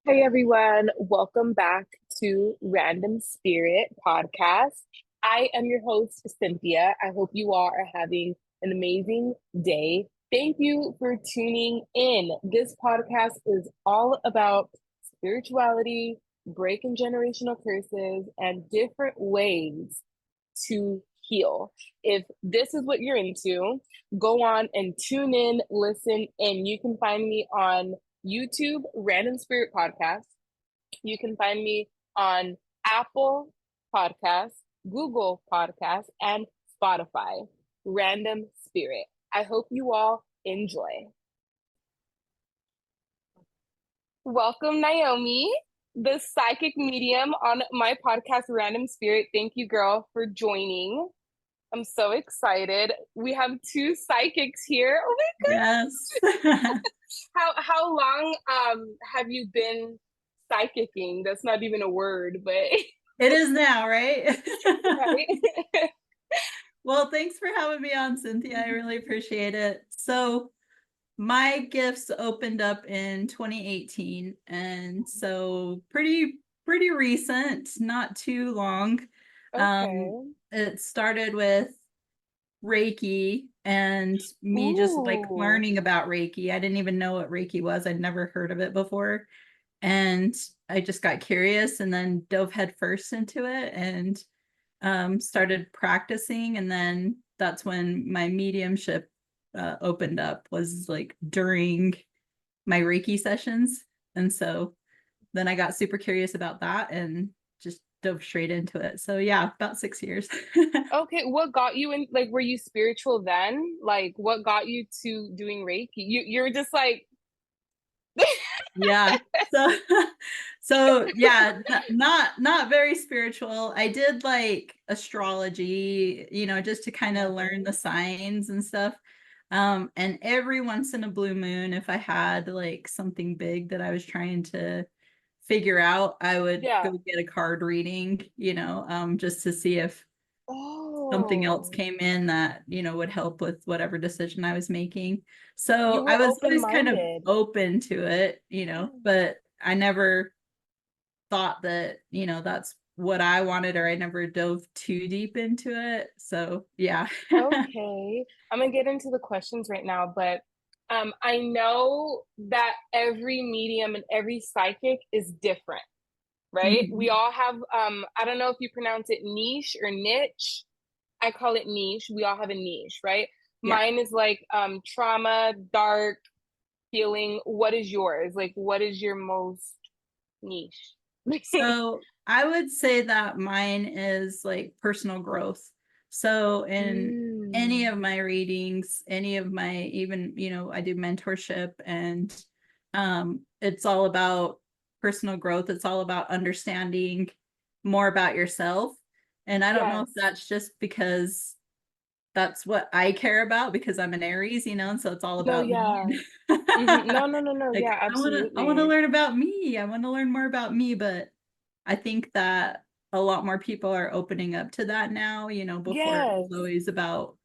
Hey everyone, welcome back to Random Spirit Podcast. I am your host, Cynthia. I hope you all are having an amazing day. Thank you for tuning in. This podcast is all about spirituality, breaking generational curses, and different ways to heal. If this is what you're into, go on and tune in, listen, and you can find me on YouTube, Random Spirit Podcast. You can find me on Apple Podcasts, Google Podcasts, and Spotify. Random Spirit. I hope you all enjoy. Welcome, Naomi, the psychic medium on my podcast, Random Spirit. Thank you, girl, for joining. I'm so excited. We have two psychics here. Oh my Yes. goodness. How long have you been psychicking? That's not even a word, but It is now, right? right. Well, thanks for having me on, Cynthia. I really appreciate it. So, my gifts opened up in 2018, and so pretty recent, not too long. Okay. It started with Reiki and me just like Ooh. learning about Reiki. I didn't even know what Reiki was. I'd never heard of it before. And I just got curious and then dove headfirst into it and started practicing. And then that's when my mediumship opened up, was like during my Reiki sessions. And so then I got super curious about that and just dove straight into it. So yeah, about 6 years. Okay, what got you in, like, were you spiritual then? Like, what got you to doing Reiki? You're just like Yeah. So so yeah, not very spiritual. I did like astrology, just to kind of learn the Mhm. signs and stuff. And every once in a blue moon, if I had like something big that I was trying to figure out, I would go Yeah. get a card reading, just to see if something else Oh, came in that, would help with whatever decision I was making. So you I were was always kind of open-minded. open to it, Mm. but I never thought that, that's what I wanted, or I never dove too deep into it. So yeah. Okay, I'm gonna get into the questions right now, but I know that every medium and every psychic is different, right? We Mhm. all have I don't know if you pronounce it niche or niche. I call it niche. We all have a niche, right? Yeah. Mine is like trauma, dark, healing. What is yours? Like, what is your most niche? So I would say that mine is like personal growth. So in any Mm, of my readings, any of my, even, I do mentorship, and it's all about personal growth. It's all about understanding more about yourself. And I don't know if yes. that's just because that's what I care about, because I'm an Aries, and so it's all No, about me. yeah. No, no, no, no. Like Yeah, I want to absolutely. learn about me. I want to learn more about me, but I think that a lot more people are opening up to that now. Before it was Yes. always about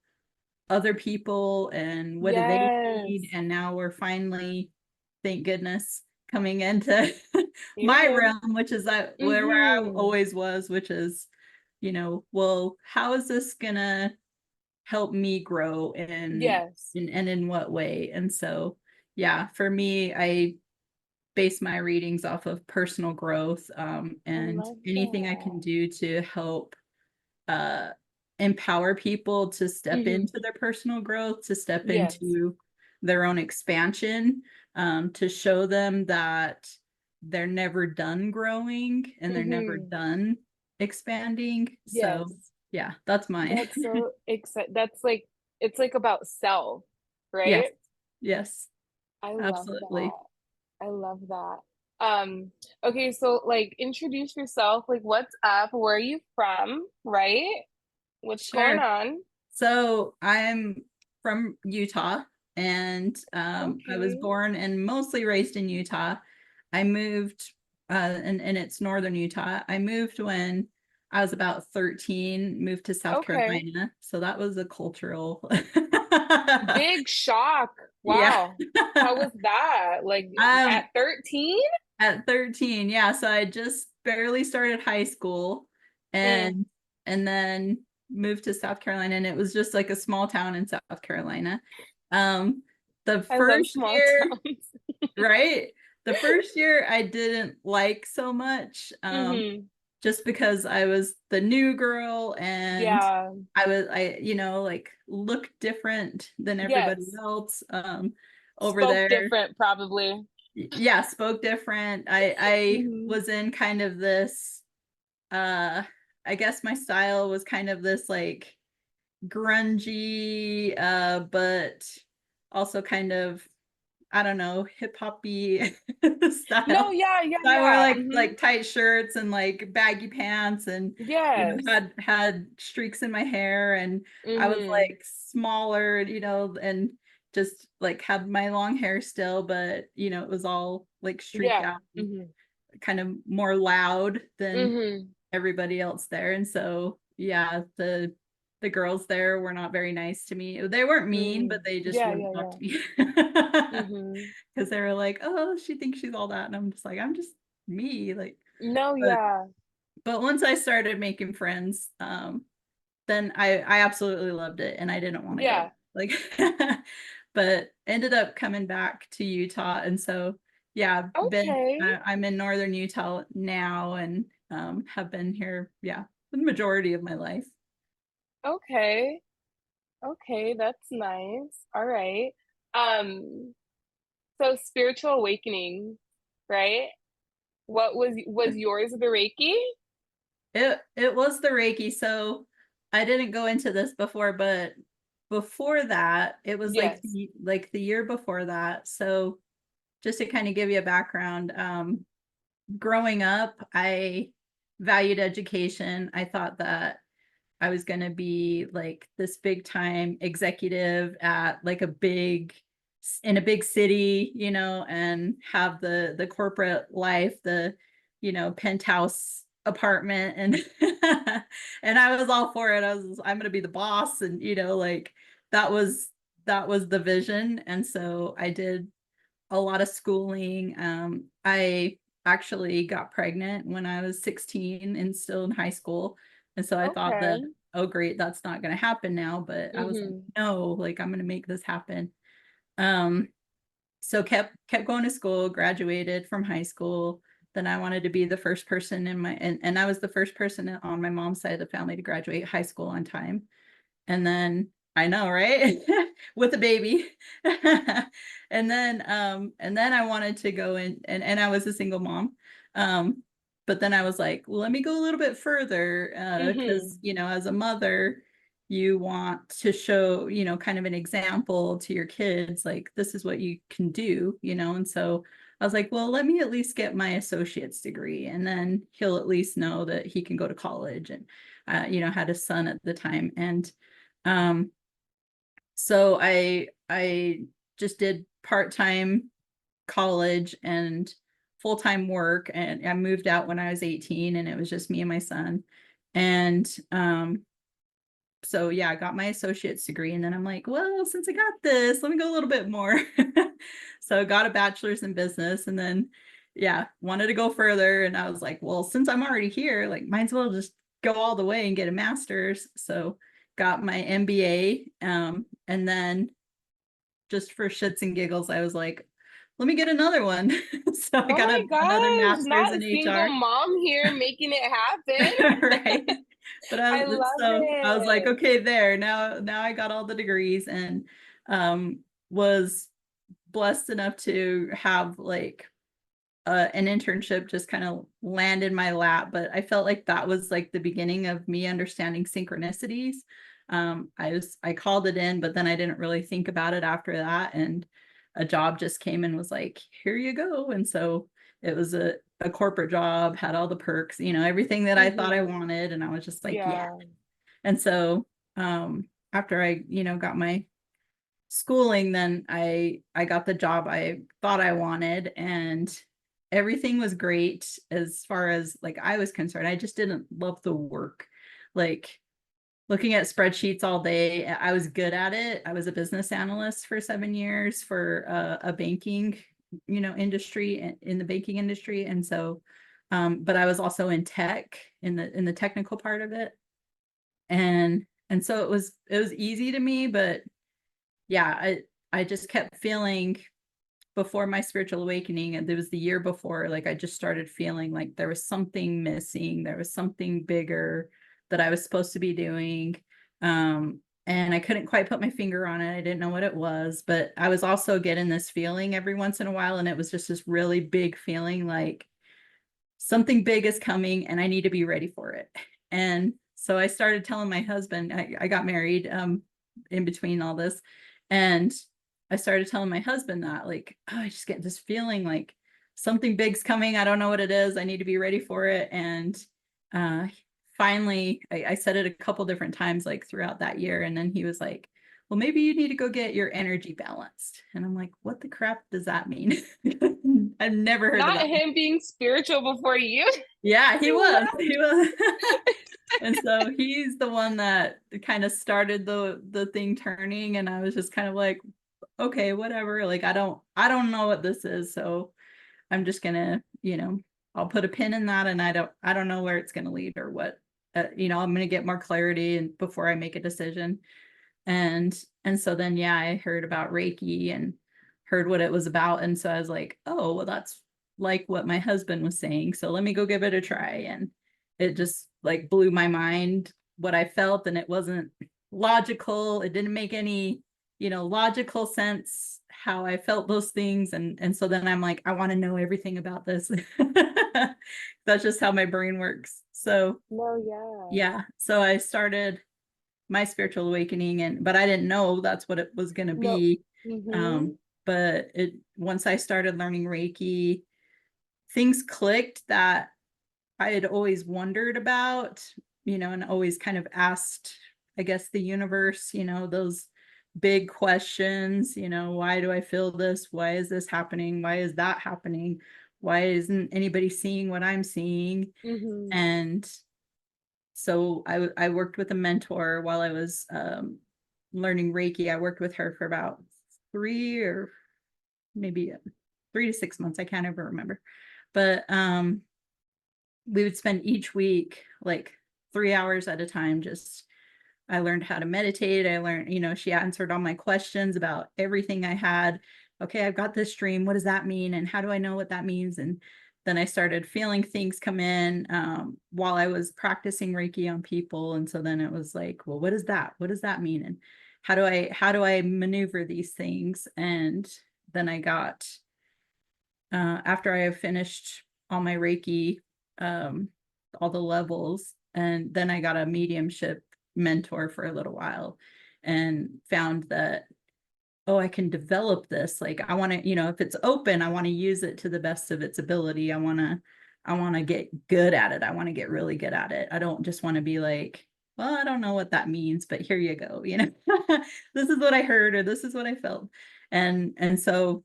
other people and what do they need. Yes. And now we're finally, thank goodness, coming into You're my good. realm, which is that where I Mm-hmm. always was, which is, well, how is this gonna help me grow, Yes. and in what way? And so, yeah, for me, I base my readings off of personal growth, I and love anything I can that. do to help uh, empower people to step Mm-hmm. into their personal growth, to step Yes. into their own expansion, to show them that they're never done growing and they're never Mm-hmm. done expanding. So, Yes. yeah, that's mine. That's so exciting. That's like, it's like about self, Yes, right? yes, I love absolutely. that. I love that. Um, okay, so like introduce yourself, like what's up? Where are you from? Right? What's going Sure. on? So I'm from Utah, and I was Okay. born and mostly raised in Utah. I moved, and it's northern Utah. I moved when I was about 13, moved to South Okay. Carolina. So that was a cultural. Big shock. Yeah. Wow. How was that? Like Um, at 13? At 13, yeah. So I just barely started high school Mm, and then moved to South Carolina, and it was just like a small town in South Carolina. Um, the I love first small year, towns. right? The first year I didn't like so much, Mm-hmm. just because I was the new girl and Yeah. like looked different than everybody Yes. else over Spoke there. different, probably. Yeah, spoke different. I Mm-hmm. was in kind of this I guess my style was kind of this like grungy but also kind of, I don't know, hip hoppy No, style. yeah, yeah, So I wore yeah. Mm-hmm. like tight shirts and like baggy pants, and Yes. had streaks in my hair, and I was Mm-hmm. like smaller, and just like had my long hair still, but it was all like streaked Yeah. out, Mm-hmm. kind of more loud than Mm-hmm. everybody else there. And so yeah, the girls there were not very nice to me. They weren't mean, but Mm. they just Yeah, wouldn't yeah, talk yeah. to me. Mm-hmm. Because they were like, oh, she thinks she's all that, and I'm just like, I'm just me, like. No, but yeah. but once I started making friends, then I absolutely loved it, and I didn't want to go, Yeah. like. But ended up coming back to Utah, and so yeah, Okay. I'm in northern Utah now, and have been here, yeah, the majority of my life. Okay. Okay, that's nice. All right. Um, so spiritual awakening, right? What was yours the Reiki? It was the Reiki. So I didn't go into this before, but before that, it was like Yes. the year before that. So just to kind of give you a background, growing up, I valued education. I thought that I was going to be like this big time executive at like in a big city, and have the corporate life, the penthouse apartment, and and I was all for it. I'm going to be the boss, and like that was the vision. And so I did a lot of schooling. I actually got pregnant when I was 16 and still in high school. And so I thought that, Okay. oh, great, that's not going to happen now. But I was like, Mm-hmm. no, like I'm going to make this happen. Um, so kept going to school, graduated from high school. Then I wanted to be the first person and I was the first person on my mom's side of the family to graduate high school on time. And then I know, right? With a baby. And then I wanted to go in, and I was a single mom. Um but then I was like, well, let me go a little bit further, Mm-hmm. because as a mother, you want to show, kind of an example to your kids, like this is what you can do, and so I was like, well, let me at least get my associate's degree, and then he'll at least know that he can go to college. And had a son at the time. And um, so I just did part-time college and full-time work, and I moved out when I was 18, and it was just me and my son. And so yeah, I got my associate's degree, and then I'm like, well, since I got this, let me go a little bit more. So I got a bachelor's in business, and then yeah, wanted to go further, and I was like, well, since I'm already here, like might as well just go all the way and get a master's. So got my MBA, and then just for shits and giggles, I was like, let me get another one. So I Oh got my another gosh, master's not in a single HR. mom here making it Right. happen. But I love I was like, it. okay, there, now I got all the degrees, and was blessed enough to have like an internship just kind of land in my lap. But I felt like that was like the beginning of me understanding synchronicities. I called it in, but then I didn't really think about it after that, and a job just came and was like, here you go. And so it was a corporate job, had all the perks, everything that I thought I Mm-hmm. wanted, and I was just like, yeah. Yeah. And so after I got my schooling, then I got the job I thought I wanted, and everything was great as far as like I was concerned. I just didn't love the work. Like looking at spreadsheets all day, I was good at it. I was a business analyst for 7 years for a banking industry, in the baking industry. And so, but I was also in tech, in the technical part of it. And so it was easy to me, but yeah, I just kept feeling, before my spiritual awakening, and there was the year before, like I just started feeling like there was something missing, there was something bigger that I was supposed to be doing. And I couldn't quite put my finger on it. I didn't know what it was, but I was also getting this feeling every once in a while, and it was just this really big feeling, like something big is coming and I need to be ready for it. And so I started telling my husband, I got married in between all this, and I started telling my husband that, like, oh, I just get this feeling like something big's coming. I don't know what it is. I need to be ready for it. And uh, finally, I said it a couple different times, like throughout that year. And then he was like, well, maybe you need to go get your energy balanced. And I'm like, what the crap does that mean? I've never heard of Not that. him being spiritual before you. Yeah, he I was. love He was. And so he's the one that kind of started the thing turning, and I was just kind of like, okay, whatever. Like I don't know what this is, so I'm just gonna, I'll put a pin in that, and I don't know where it's gonna lead or what. I'm gonna get more clarity and before I make a decision. And so then, yeah, I heard about Reiki and heard what it was about, and so I was like, oh, well, that's like what my husband was saying, so let me go give it a try. And it just like blew my mind what I felt, and it wasn't logical. It didn't make any logical sense how I felt those things. And so then I'm like, I want to know everything about this. That's just how my brain works. So No, yeah. yeah, so I started my spiritual awakening, but I didn't know that's what it was going to No. be. Mm-hmm. But once I started learning Reiki, things clicked that I had always wondered about, and always kind of asked, I guess, the universe, those big questions, why do I feel this? Why is this happening? Why is that happening? Why isn't anybody seeing what I'm seeing? Mm-hmm. And so I worked with a mentor while I was learning Reiki. I worked with her for about 3 or maybe 3 to 6 months. I can't ever remember. But we would spend each week like 3 hours at a time. Just I learned how to meditate. I learned, she answered all my questions about everything I had. Okay, I've got this dream. What does that mean? And how do I know what that means? And then I started feeling things come in while I was practicing Reiki on people. And so then it was like, well, what is that? What does that mean? And how do I maneuver these things? And then I got after I have finished all my Reiki, all the levels, and then I got a mediumship mentor for a little while and found that, oh, I can develop this. Like I want to, if it's open, I want to use it to the best of its ability. I want to get good at it. I want to get really good at it. I don't just want to be like, well, I don't know what that means, but here you go. This is what I heard, or this is what I felt. And so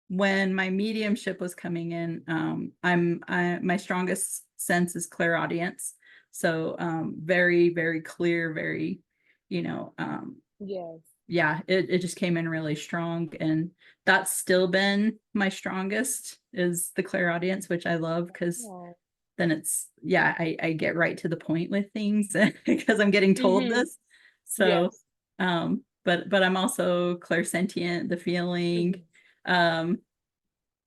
when my mediumship was coming in, my strongest sense is clairaudience. So very, very clear, very, Yes. yeah, it just came in really strong. And that's still been my strongest, is the clairaudience, which I love, because Yeah. then it's, yeah, I get right to the point with things because I'm getting told Mm-hmm. this. So Yes. but I'm also clairsentient, the feeling. Mm-hmm. Um,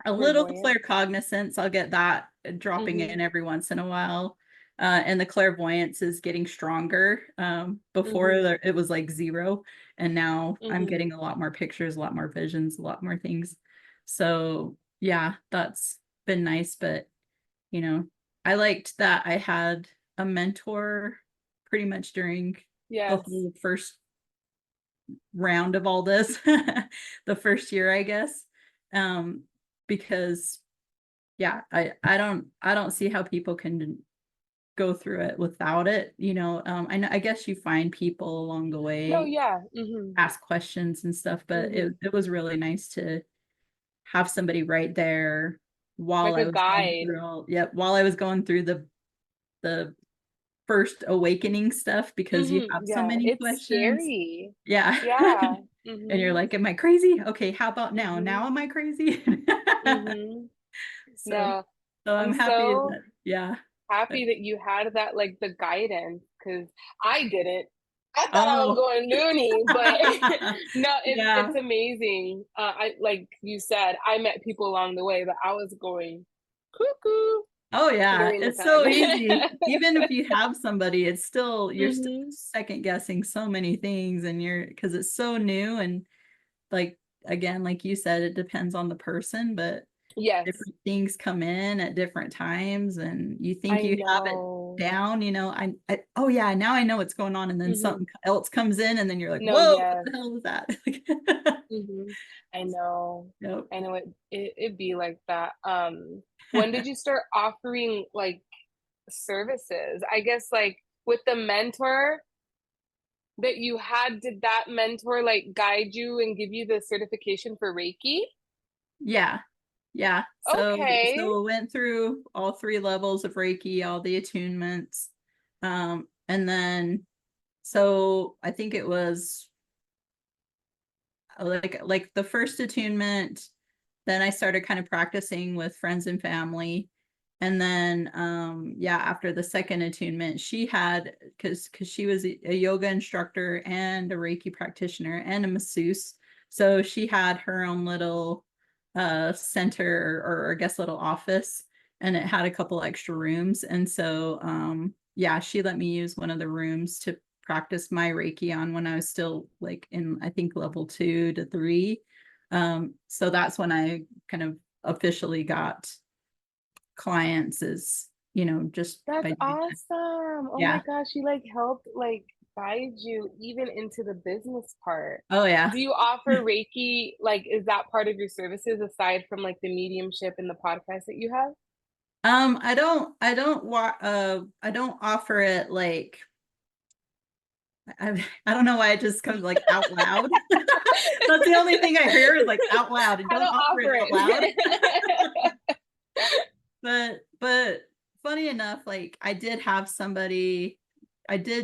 a little Clairvoyant. claircognizance, I'll get that dropping Mm-hmm. in every once in a while. And the clairvoyance is getting stronger. Before Mm-hmm. it was like 0, and now I'm Mm-hmm. getting a lot more pictures, a lot more visions, a lot more things. So yeah, that's been nice. But I liked that I had a mentor pretty much during the Yes. whole first round of all this, the first year, I guess. Because yeah, I don't see how people can go through it without it. I guess you find people along the No, way, yeah. Mm-hmm. ask questions and stuff, but Mm-hmm. it was really nice to have somebody right there while Like I a was going guide. through while I was going through the first awakening stuff, because you Mm-hmm. have so Yeah. many It's questions. scary. Yeah. Yeah. And you're Mm-hmm. like, am I crazy? Okay, how about now? Mm-hmm. Now am I crazy? Mm-hmm. So, No, so I'm I'm happy so that, yeah. happy that you had that, like, the guidance, because I didn't. I thought I was Oh, going loony, but no, yeah. it's amazing. I like you said, I met people along the way, but I was going cuckoo Oh yeah, during the it's so easy. time. Even if you have somebody, it's still you're still Hmm. second guessing so many things, and you're because it's so new, and like again, like you said, it depends on the person, but Yes, different things come in at different times, and you think I you have it know. down, I oh yeah, now I know what's going on, and then Hmm. something else comes in, and then you're like, No, whoa, what yes. the hell was that? Hmm. I know. Yep. I know it be like that. When did you start offering like services? I guess like with the mentor that you had, did that mentor like guide you and give you the certification for Reiki? Yeah. Yeah. Okay. So it went through all three levels of Reiki, all the attunements. And then so I think it was like the first attunement, then I started kind of practicing with friends and family. And then yeah, after the second attunement, she had because she was a yoga instructor and a Reiki practitioner and a masseuse. So she had her own little center or I guess little office, and it had a couple extra rooms. And so yeah, she let me use one of the rooms to practice my Reiki on when I was still like in I think level 2 to 3. So that's when I kind of officially got clients is, just That's by doing that. awesome. Oh my Yeah. gosh, she like helped like guide you even into the business part. Oh yeah. Do you offer Reiki? Like, is that part of your services aside from like the mediumship and the podcast that you have? I don't offer it like I don't know why it just comes like out loud. That's the only thing I hear is like out loud, and I don't don't offer it offer out loud. it. But funny enough, like I did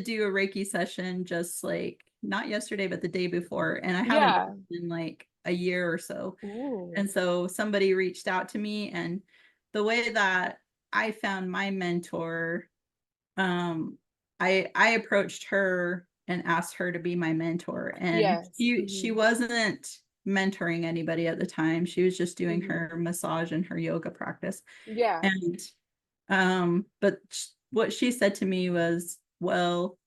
do a Reiki session just like not yesterday, but the day before, and I haven't Yeah. done it in like a year or so. Ooh. And so somebody reached out to me, and the way that I found my mentor, um, I approached her and asked her to be my mentor, and Yes. she Hmm. wasn't mentoring anybody at the time. She was just doing Hmm. her massage and her yoga practice. Yeah. And but what she said to me was, well,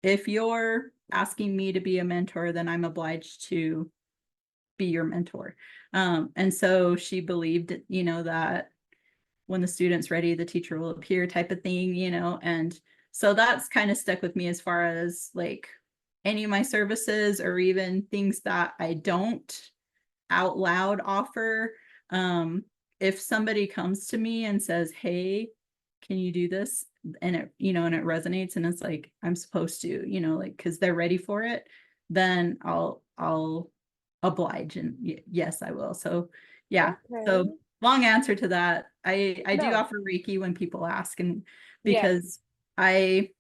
if you're asking me to be a mentor, then I'm obliged to be your mentor. And so she believed, that when the student's ready, the teacher will appear type of thing, and so that's kind of stuck with me as far as like any of my services or even things that I don't out loud offer. Um, if somebody comes to me and says, hey, can you do this? And and it resonates and it's like, I'm supposed to, like, cause they're ready for it, then I'll oblige. And yes, I will. So yeah. So Okay. long answer to that. I do No. offer Reiki when people ask, and Yes. because I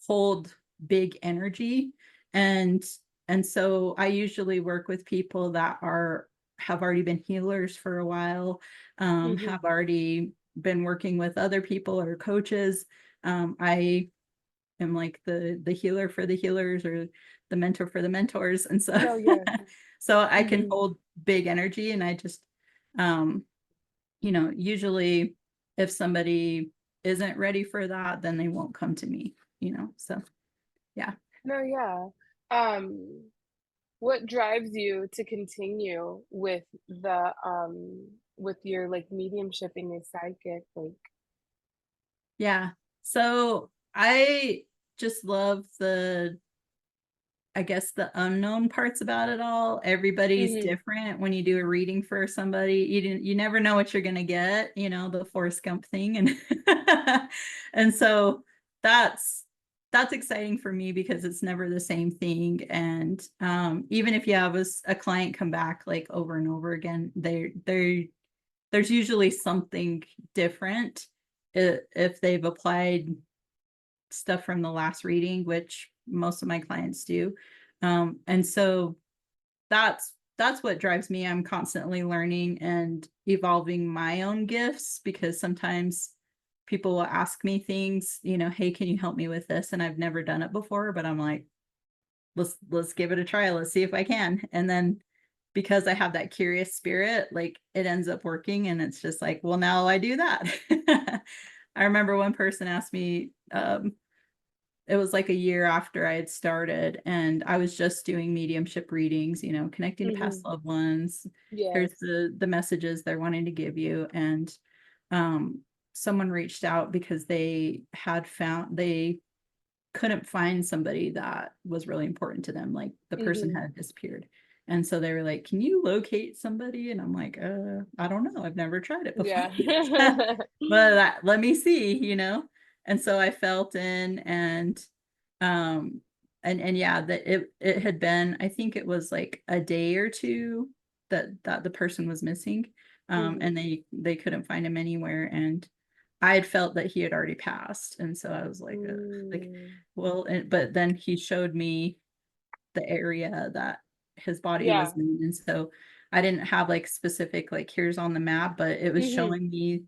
hold big energy, and so I usually work with people that have already been healers for a while, Hmm. have already been working with other people or coaches. I am like the healer for the healers or the mentor for the mentors, and so No, yes. so I can Hmm. hold big energy, and I just um usually if somebody isn't ready for that, then they won't come to me, so yeah. No, yeah. Um, what drives you to continue with your like mediumship and your psychic? Like, Yeah. So I just love I guess the unknown parts about it all. Everybody's hmm. different when you do a reading for somebody. You never know what you're gonna get, the Forrest Gump thing. And and so that's exciting for me because it's never the same thing. And even if you have a client come back like over and over again, there's usually something different if they've applied stuff from the last reading, which most of my clients do. And so that's that's what drives me. I'm constantly learning and evolving my own gifts, because sometimes people will ask me things, hey, can you help me with this? And I've never done it before, but I'm like, let's give it a try. Let's see if I can. And then because I have that curious spirit, like it ends up working, and it's just like, well, now I do that. I remember one person asked me, it was like a year after I had started, and I was just doing mediumship readings, connecting to past loved ones. Yes. Here's the messages they're wanting to give you. And someone reached out because they couldn't find somebody that was really important to them. Like the person had disappeared. And so they were like, can you locate somebody? And I'm like, I don't know. I've never tried it before. Yeah. But let me see, And so I felt in, and yeah, that it had been, I think it was like a day or two that the person was missing. And they couldn't find him anywhere. And I had felt that he had already passed. And so I was like, well, but then he showed me the area that his body was in. And so I didn't have like specific, like, here's on the map, but it was showing me,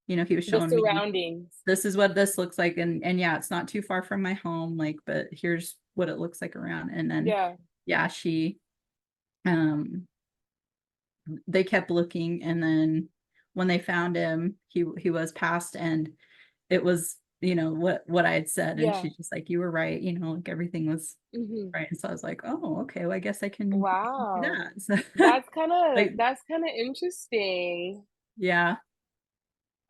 he was The showing me, surroundings. this is what this looks like. And yeah, it's not too far from my home, like, but here's what it looks like around. And then, yeah, they kept looking. And then when they found him, he was passed. And it was, what I had said. And she's just like, you were right, like everything was right. And so I was like, oh, okay, well, I guess I can do Wow. that. So, That's kind of like, interesting. yeah.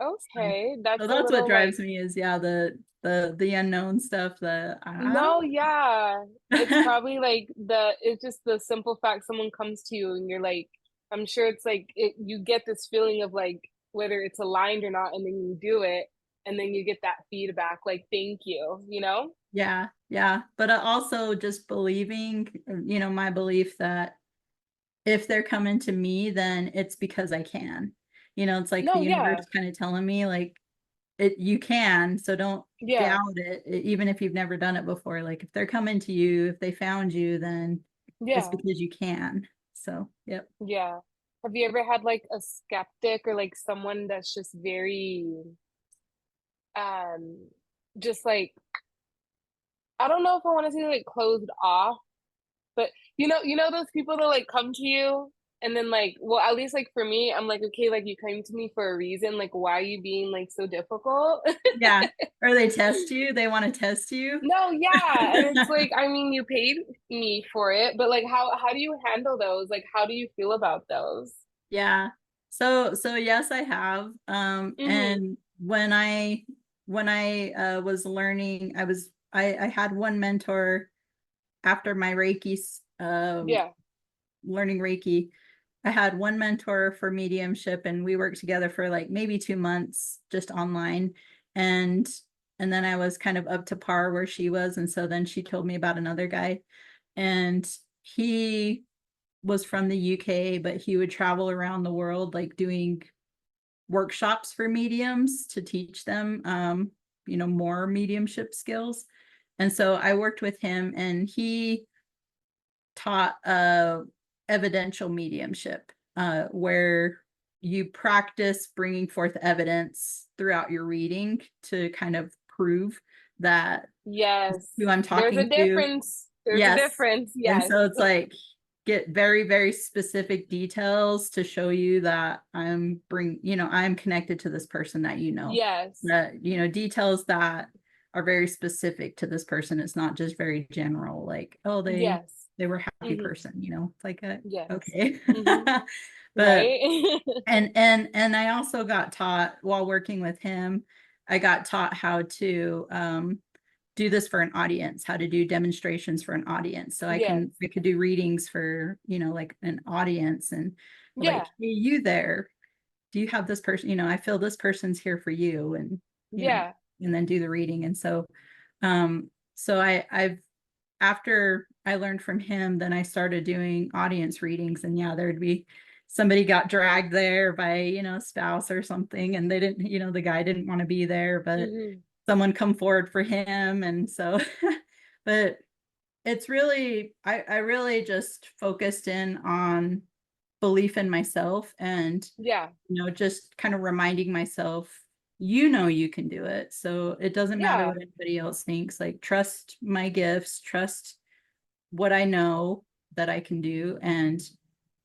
Okay, So that's a that's what little like, drives me is, yeah, the unknown stuff that no, yeah. It's probably like it's just the simple fact someone comes to you and you're like, I'm sure it's like you get this feeling of like whether it's aligned or not, and then you do it, and then you get that feedback like, thank you, you know? yeah. But also just believing, my belief that if they're coming to me, then it's because I can. It's like the No, yeah, universe kind of telling me, like, you can, so don't yeah, doubt it, even if you've never done it before. Like, if they're coming to you, if they found you, then it's yeah, because you can. So, yep. yeah. Have you ever had like a skeptic or like someone that's just very, um, just like, I don't know if I want to say like closed off, but those people that like come to you and then like, well, at least like for me, I'm like, okay, like you came to me for a reason. Like, why are you being like so difficult? Yeah. Or they test you, they want to test you. No, yeah. And it's like, I mean, you paid me for it, but like how do you handle those? Like how do you feel about those? Yeah. So yes, I have. Mm-hmm. And when I was learning, I had one mentor after my Reiki, Yeah. learning Reiki. I had one mentor for mediumship, and we worked together for like maybe 2 months just online. And then I was kind of up to par where she was. And so then she told me about another guy, and he was from the UK, but he would travel around the world, like doing workshops for mediums to teach them, more mediumship skills. And so I worked with him, and he taught evidential mediumship, where you practice bringing forth evidence throughout your reading to kind of prove that Yes. who I'm There's a talking to. difference. There's a Yes. difference. And Yes. so it's like, get very, very specific details to show you that I'm connected to this person that Yes. that, details that are very specific to this person. It's not just very general, like, oh, Yes. they were a happy Mm-hmm. person, it's like, Yes. okay. Mm-hmm. But Right? and I also got taught while working with him, I got taught how to do this for an audience, how to do demonstrations for an audience. So Yes. I could do readings for, like an audience, and like, Yeah. hey, you there, do you have this person, I feel this person's here for you, and you know Yeah. and then do the reading. And so I've after I learned from him, then I started doing audience readings. And yeah, there'd be somebody got dragged there by, a spouse or something, and they didn't, the guy didn't want to be there, but Mm-hmm. someone come forward for him. And so but it's really, I really just focused in on belief in myself and, Yeah. just kind of reminding myself, you can do it. So it doesn't matter Yeah. what anybody else thinks. Like, trust my gifts, trust what I know that I can do, and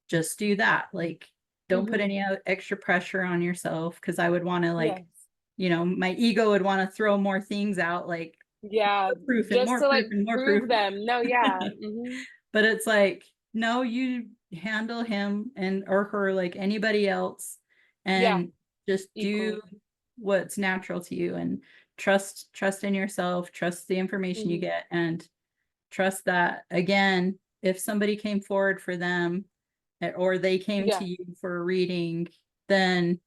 just do that. Like, don't put any extra pressure on yourself, because I would want to, like, Yes. my ego would want to throw more things out, like Yeah. Just more to proof like and more proof. prove them. No, yeah. But it's like, no, you handle him and or her like anybody else, Yeah. and just do Equally. what's natural to you, and trust in yourself, trust the information you get, and trust that, again, if somebody came forward for them, or they came Yeah. to you for a reading, then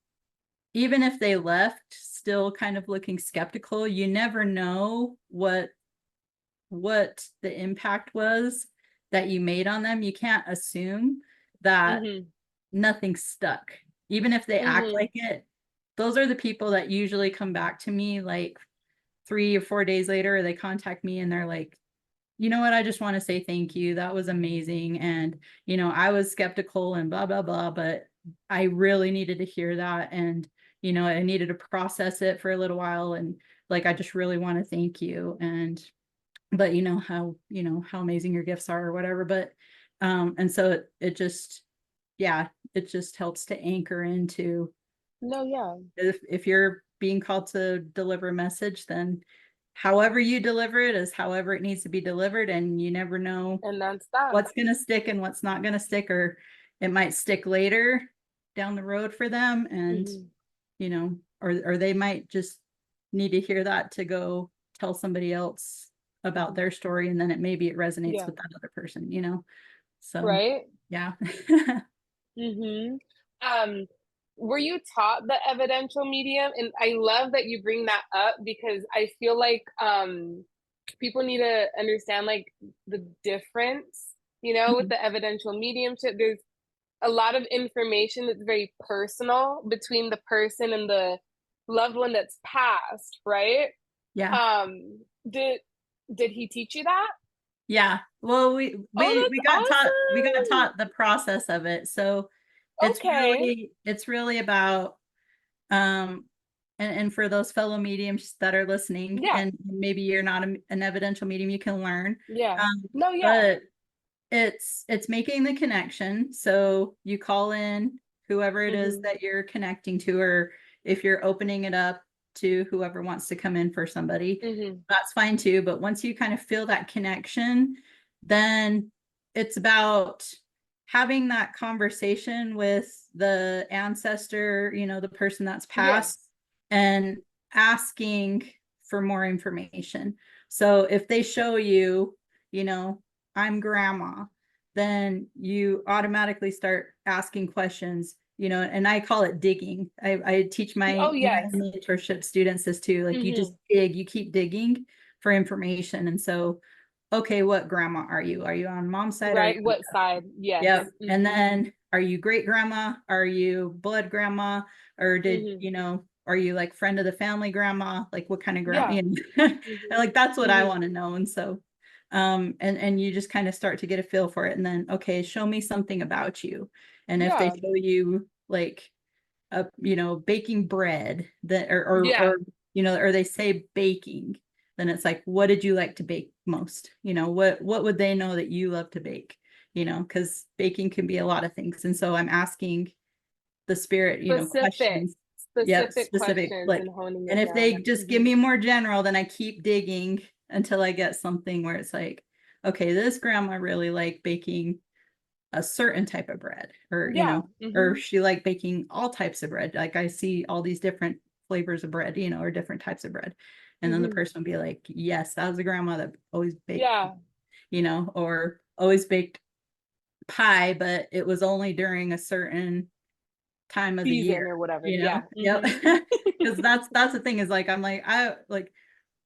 even if they left still kind of looking skeptical, you never know what the impact was that you made on them. You can't assume that nothing stuck. Even if they act like it, those are the people that usually come back to me like 3 or 4 days later, or they contact me and they're like, you know what, I just want to say thank you. That was amazing. And, I was skeptical and blah, blah, blah, but I really needed to hear that. And, I needed to process it for a little while. And like, I just really want to thank you. And, but how amazing your gifts are or whatever. But, and so it just, yeah, it just helps to anchor into, No, yeah. if you're being called to deliver a message, then however you deliver it is however it needs to be delivered, and you never know And that's that. what's going to stick and what's not going to stick, or it might stick later down the road for them, and or they might just need to hear that to go tell somebody else about their story, and then it resonates Yeah. with that other person, so Right? yeah. Um, were you taught the evidential medium? And I love that you bring that up, because I feel like people need to understand like the difference, with the evidential mediumship. There's a lot of information that's very personal between the person and the loved one that's passed, right? Yeah. Um, did he teach you that? Yeah. Well, Oh, we that's got awesome. taught the process of it. So Okay. it's really about, and for those fellow mediums that are listening, Yeah. and maybe you're not an evidential medium, you can learn. Yeah. No, yeah. But it's making the connection. So you call in whoever it is that you're connecting to, or if you're opening it up to whoever wants to come in for somebody, that's fine too. But once you kind of feel that connection, then it's about having that conversation with the ancestor, the person that's passed, Yes. and asking for more information. So if they show you, I'm grandma, then you automatically start asking questions, and I call it digging. I teach Oh, my yes. mentorship students this too. Like, you just dig, you keep digging for information. And so, okay, what grandma are you? Are you on mom's side? Or are you Right. on What side? Yes. Yep. And then, are you great grandma? Are you blood grandma? Or are you like friend of the family grandma? Like, what kind of grandma? Yeah. And like, that's what I want to know. And so, and you just kind of start to get a feel for it. And then, okay, show me something about you. And if they Yeah. show you like baking bread, that Yeah. or they say baking, then it's like, what did you like to bake most? What would they know that you love to bake? Because baking can be a lot of things. And so I'm asking the spirit, Specific, questions. Yep, specific specific. questions Like, and honing and it if they down. just give me more general, then I keep digging until I get something where it's like, okay, this grandma really liked baking a certain type of bread, or Yeah. or she liked baking all types of bread. Like, I see all these different flavors of bread, or different types of bread. And then the person would be like, yes, that was a grandma that always baked, Yeah. or always baked pie, but it was only during a certain time of the Season year, or whatever. Yeah. Yep. Because that's the thing, is like, I'm like, I like,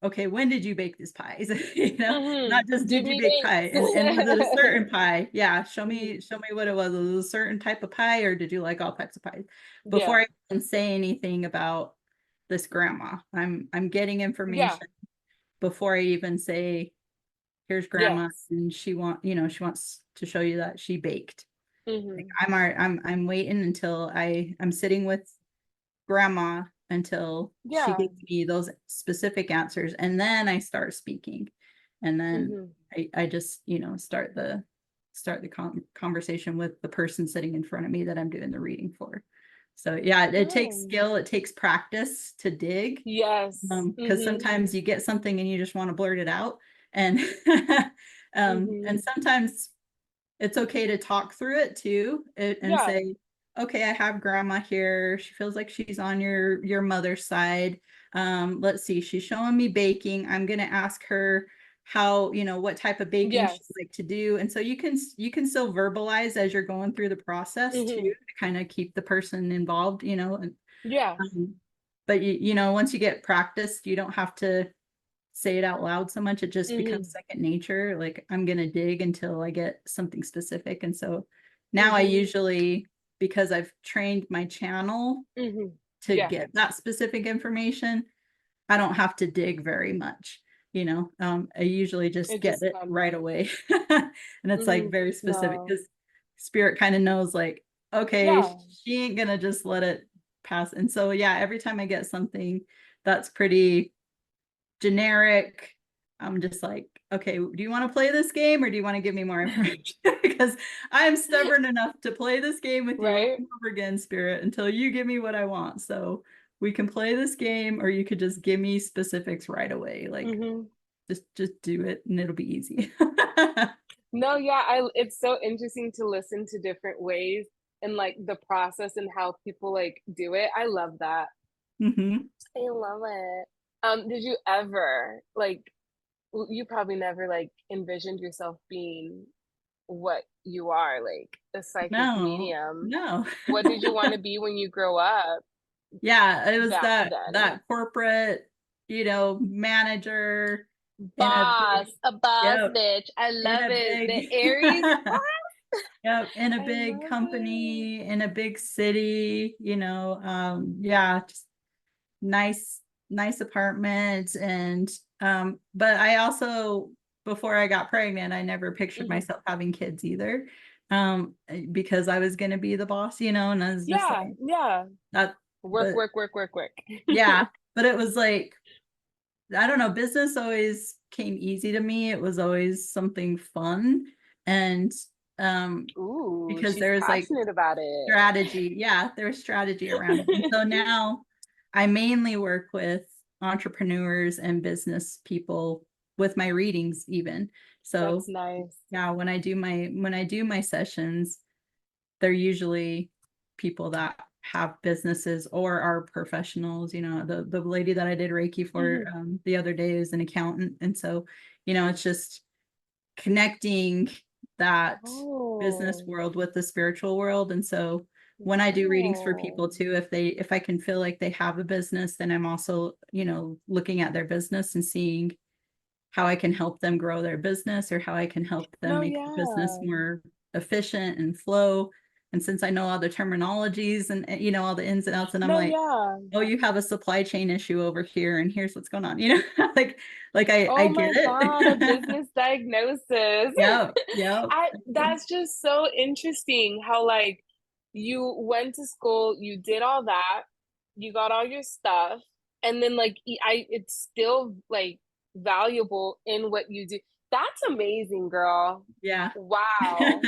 okay, when did you bake these pies? Not just Give did you me bake pie, and was it a dates. certain pie? Yeah, show me what it was. Was it a certain type of pie, or did you like all types of pies? Yeah. Before I can say anything about this grandma, I'm getting Yeah. information before I even say, here's grandma, Yes. and she wants to show you that she baked. Like Mm-hmm. I'm waiting until I'm sitting with grandma until she Yeah. gives me those specific answers, and then I start speaking, and then Mm-hmm. I just start the conversation with the person sitting in front of me that I'm doing the reading for. So yeah, it takes Oh. skill, it takes practice to dig, Yes. because Mm-hmm. sometimes you get something and you just want to blurt it out, and Mm-hmm. and sometimes it's okay to talk through it too, and Yeah. say, okay, I have grandma here. She feels like she's on your mother's side. Let's see, she's showing me baking. I'm gonna ask her how, what type of baking she'd Yes. like to do. And so you can still verbalize as you're going through the process too, Mm-hmm. to kind of keep the person involved, and Yeah. um, but once you get practiced, you don't have to say it out loud so much. It just Mm-hmm. becomes second nature. Like, I'm going to dig until I get something specific. And so now I Mm-hmm. usually, because I've trained my channel Mm-hmm. to Yeah. get that specific information, I don't have to dig very much. I usually just It get just it comes. right away. And it's Mm-hmm. like very specific, No. because spirit kind of knows, like, okay, Yeah. she ain't gonna just let it pass. And so yeah, every time I get something that's pretty generic, I'm just like, okay, do you want to play this game, or do you want to give me more information? Because I'm stubborn enough to play this game with you over Right? and over again, spirit, until you give me what I want. So we can play this game, or you could just give me specifics right away. Like, Mm-hmm. just do it and it'll be easy. No, yeah, it's so interesting to listen to different ways and like the process and how people like do it. I love that. Hmm. I love it. Did you ever like you probably never like envisioned yourself being what you are, like a psychic No, medium? no. What did you want to be when you grow up Yeah, it was back that then? that corporate, manager in a big, Boss, a boss yep, bitch. I in love a it. The big Aries boss. yep, in a I big love it. company, in a big city, yeah, just nice, nice apartments. And but I also, before I got pregnant, I never pictured Hmm. myself having kids either. Because I was gonna be the boss, and I was just Yeah, like yeah. that. Work, But work, work, work, work. yeah, but it was like, I don't know, business always came easy to me. It was always something fun. And Ooh, because she's there was like passionate about it. strategy. Yeah, there was strategy around it. And so now I mainly work with entrepreneurs and business people with my readings even. That's So nice. yeah, when I do my sessions, they're usually people that have businesses or are professionals. The lady that I did Reiki for Hmm. the other day is an accountant. And so, it's just connecting that business Oh, world with the spiritual world. And so when I do readings for wow. people too, if I can feel like they have a business, then I'm also, looking at their business and seeing how I can help them grow their business, or how I can help them No, make the business yeah. more efficient and flow. And since I know all the terminologies and all the ins and outs, and I'm No, like, yeah. oh, you have a supply chain issue over here, and here's what's going on, like I Oh get my God, a it. business diagnosis. Yep, yep. That's just so interesting how like you went to school, you did all that, you got all your stuff, and then like it's still like valuable in what you do. That's amazing, girl. Yeah. Wow.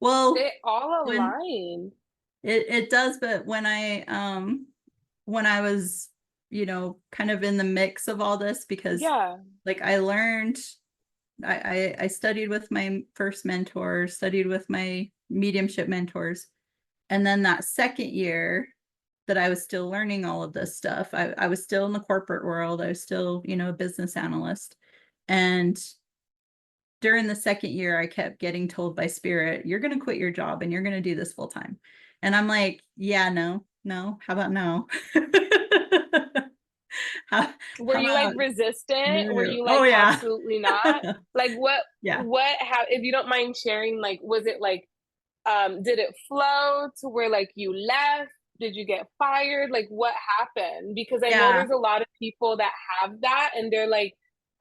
Well, They all when align. it does, but when I was, kind of in the mix of all this, because Yeah. like I learned, I studied with my first mentor, studied with my mediumship mentors. And then that second year that I was still learning all of this stuff, I was still in the corporate world. I was still, a business analyst. And during the second year, I kept getting told by spirit, you're going to quit your job and you're going to do this full time. And I'm like, yeah, no, no. How about no? Were How you like about resistant? Were no? you Oh, like yeah. absolutely not? Like Yeah. how if you don't mind sharing, like was it like did it flow to where like you left? Did you get fired? Like what happened? Because I know Yeah. there's a lot of people that have that and they're like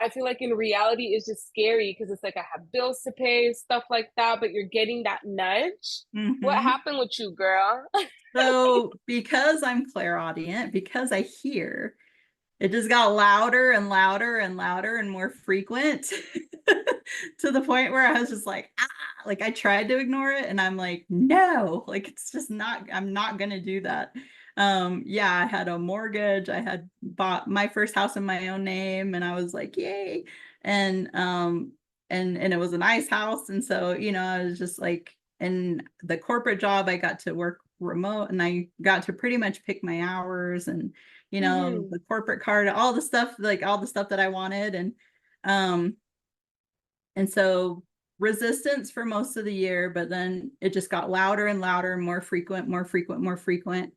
I feel like in reality it's just scary because it's like I have bills to pay, stuff like that, but you're getting that nudge. What Mm-hmm. happened with you, girl? So because I'm clairaudient, because I hear, it just got louder and louder and louder and more frequent to the point where I was just like, ah, like I tried to ignore it and I'm like, no, like it's just not, I'm not gonna do that. Yeah, I had a mortgage, I had bought my first house in my own name and I was like, yay. And and it was a nice house. And so, you know, I was just like, in the corporate job, I got to work remote and I got to pretty much pick my hours and you know, Mm-hmm. the corporate card, all the stuff, like all the stuff that I wanted. Um, and so resistance for most of the year, but then it just got louder and louder, more frequent, more frequent, more frequent.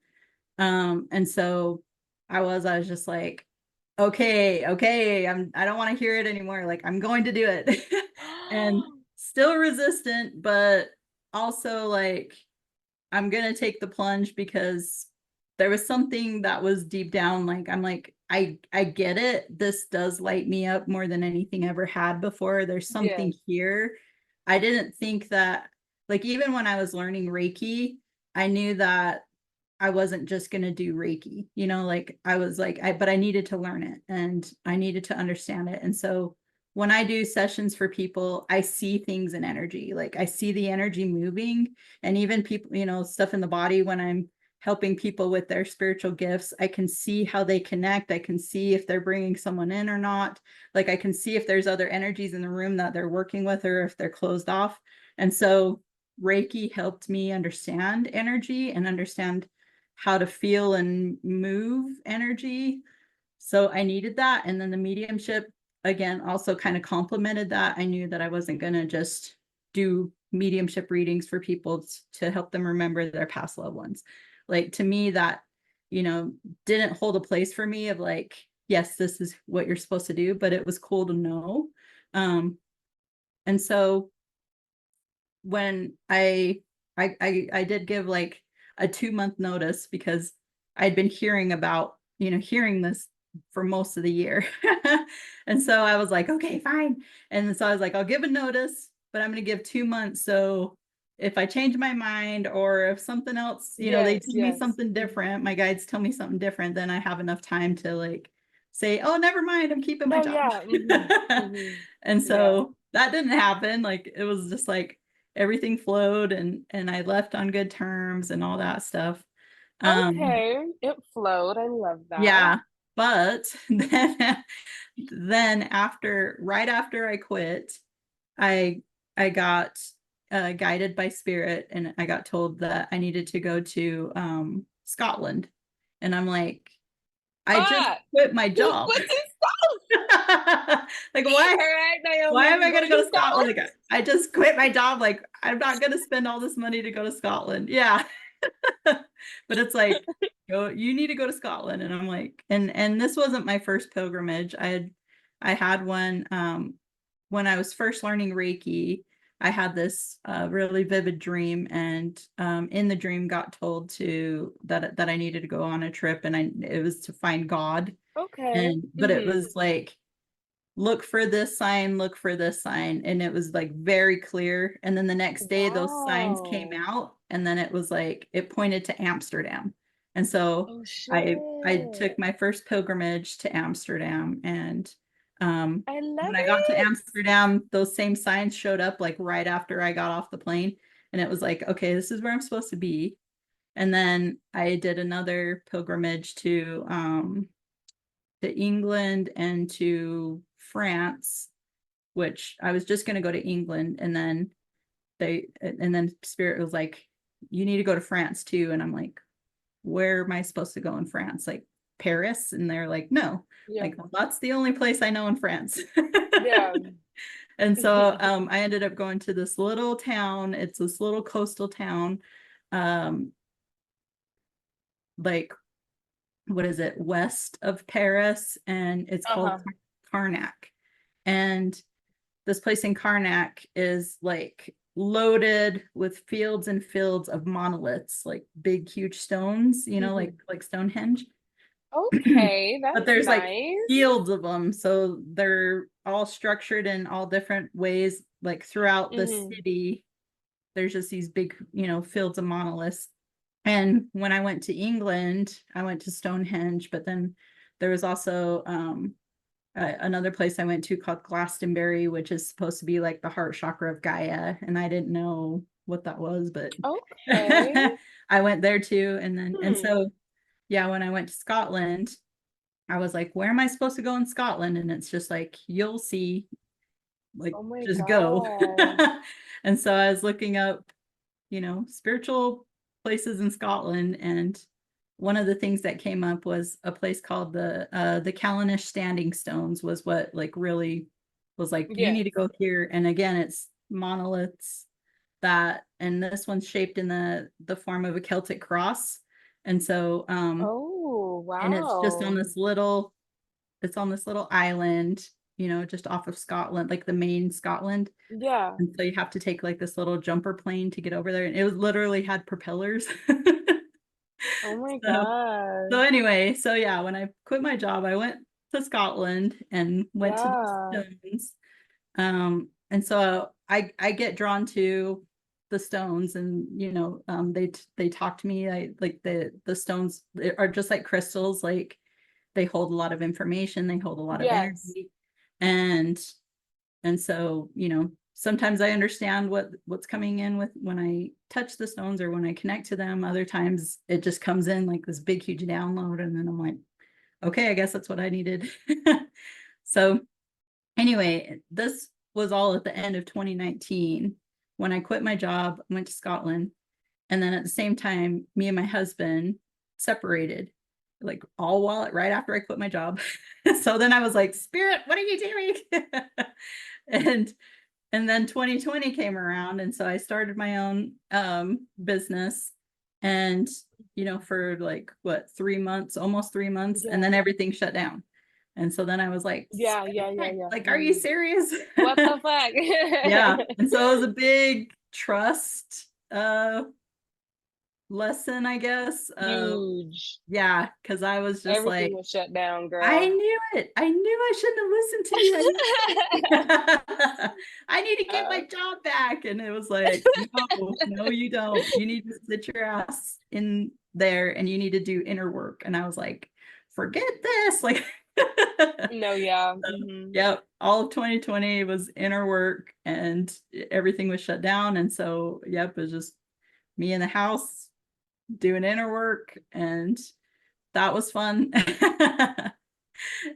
And so I was just like, okay, I don't want to hear it anymore. Like I'm going to do it. And still resistant, but also like I'm gonna take the plunge because there was something that was deep down, like I'm like, I get it. This does light me up more than anything I ever had before. There's something Yes. here. I didn't think that, like even when I was learning Reiki, I knew that I wasn't just going to do Reiki, you know, like I was like, but I needed to learn it and I needed to understand it. And so when I do sessions for people, I see things in energy, like I see the energy moving and even people, you know, stuff in the body when I'm helping people with their spiritual gifts, I can see how they connect. I can see if they're bringing someone in or not. Like I can see if there's other energies in the room that they're working with or if they're closed off. And so Reiki helped me understand energy and understand how to feel and move energy. So I needed that. And then the mediumship, again, also kind of complemented that. I knew that I wasn't going to just do mediumship readings for people to help them remember their past loved ones. Like to me, that, you know, didn't hold a place for me of like, yes, this is what you're supposed to do, but it was cool to know. And so when I did give like a 2 month notice because I'd been hearing about, you know, hearing this for most of the year. And so I was like, okay, fine. And so I was like, I'll give a notice, but I'm going to give 2 months. So if I change my mind or if something else, you know, they Yes, tell me yes. something different, my guides tell me something different, then I have enough time to like say, oh, never mind, I'm keeping my No, job. yeah. Mm-hmm. Mm-hmm. And Yeah. so that didn't happen. Like it was just like everything flowed and I left on good terms and all that stuff. Um Okay. It flowed. I love that. yeah, but then after right after I quit, I I got guided by spirit and I got told that I needed to go to Scotland. And I'm like, I just Ah, quit my who's job. what's in Scotland? Like All right, why Naomi, am we I going to going go to to Scotland? Scotland. Like, I just quit my job. Like, I'm not going to spend all this money to go to Scotland. Yeah. But it's like, you need to go to Scotland. And I'm like, and this wasn't my first pilgrimage. I had one when I was first learning Reiki. I had this really vivid dream, and in the dream, got told to that I needed to go on a trip, and it was to find God. Okay. And but it Mm-hmm. was like look for this sign, look for this sign. And it was like very clear. And then the next day, those signs came Wow. out. And then it was like, it pointed to Amsterdam. And so Oh I shit. took my first pilgrimage to Amsterdam. And I love when I got to it. Amsterdam, those same signs showed up like right after I got off the plane. And it was like, okay, this is where I'm supposed to be. And then I did another pilgrimage to England and to France, which I was just going to go to England. And then Spirit was like, you need to go to France too. And I'm like, where am I supposed to go in France? Like Paris? And they're like, no, Yeah. like, well, that's the only place I know in France. Yeah. And so I ended up going to this little town. It's this little coastal town, um, like, what is it, west of Paris, and it's called Uh-huh. Karnak. And this place in Karnak is like loaded with fields and fields of monoliths, like big, huge stones, you know, Mm-hmm. like Stonehenge. Okay, But that's there's like nice. fields of them, so they're all structured in all different ways, like throughout the Mm-hmm. city. There's just these big, fields of monoliths. And when I went to England, I went to Stonehenge, but then there was also another place I went to called Glastonbury, which is supposed to be like the heart chakra of Gaia. And I didn't know what that was, but Okay. I went there too. And Hmm. so, yeah, when I went to Scotland, I was like, where am I supposed to go in Scotland? And it's just like, you'll see, like, Oh my just go. God. And so I was looking up, spiritual places in Scotland. And one of the things that came up was a place called the Callanish Standing Stones was what like really was like, you need Yes. to go here. And again, it's monoliths and this one's shaped in the form of a Celtic cross. And so, Oh, and wow. it's on this little island, just off of Scotland, like the main Scotland. Yeah. And so you have to take like this little jumper plane to get over there. And it was literally had propellers. Oh my So, so God. anyway, so yeah, when I quit my job, I went to Scotland and went to the Yeah. stones. And so I get drawn to the stones, and they talk to me. I like the stones are just like crystals, like they hold a lot of information, they hold a lot of Yes. energy. And so, sometimes I understand what's coming in with when I touch the stones or when I connect to them. Other times it just comes in like this big, huge download. And then I'm like, okay, I guess that's what I needed. So anyway, this was all at the end of 2019 when I quit my job, went to Scotland. And then at the same time, me and my husband separated, like all while right after I quit my job. So then I was like, Spirit, what are you doing? and and then 2020 came around, and so I started my own business. And for like what, 3 months, almost 3 months, and Yeah. then everything shut down. And so then I was like, Yeah. Yeah. Yeah. Yeah. like, are you Mhm. serious? What the Yeah. fuck? And so it was a big trust lesson, I guess. Huge. Yeah, because I was just Everything like, was shut down, I girl. knew it. I knew I shouldn't have listened to you. I knew it. I need to get Uh, my job back. And it was like, no, no, you don't. You need to sit your ass in there and you need to do inner work. And I was like, forget this. Like, no, yeah. so, Hmm. yep, all of 2020 was inner work and everything was shut down. And so, yep, it was just me in the house doing inner work, and that was fun.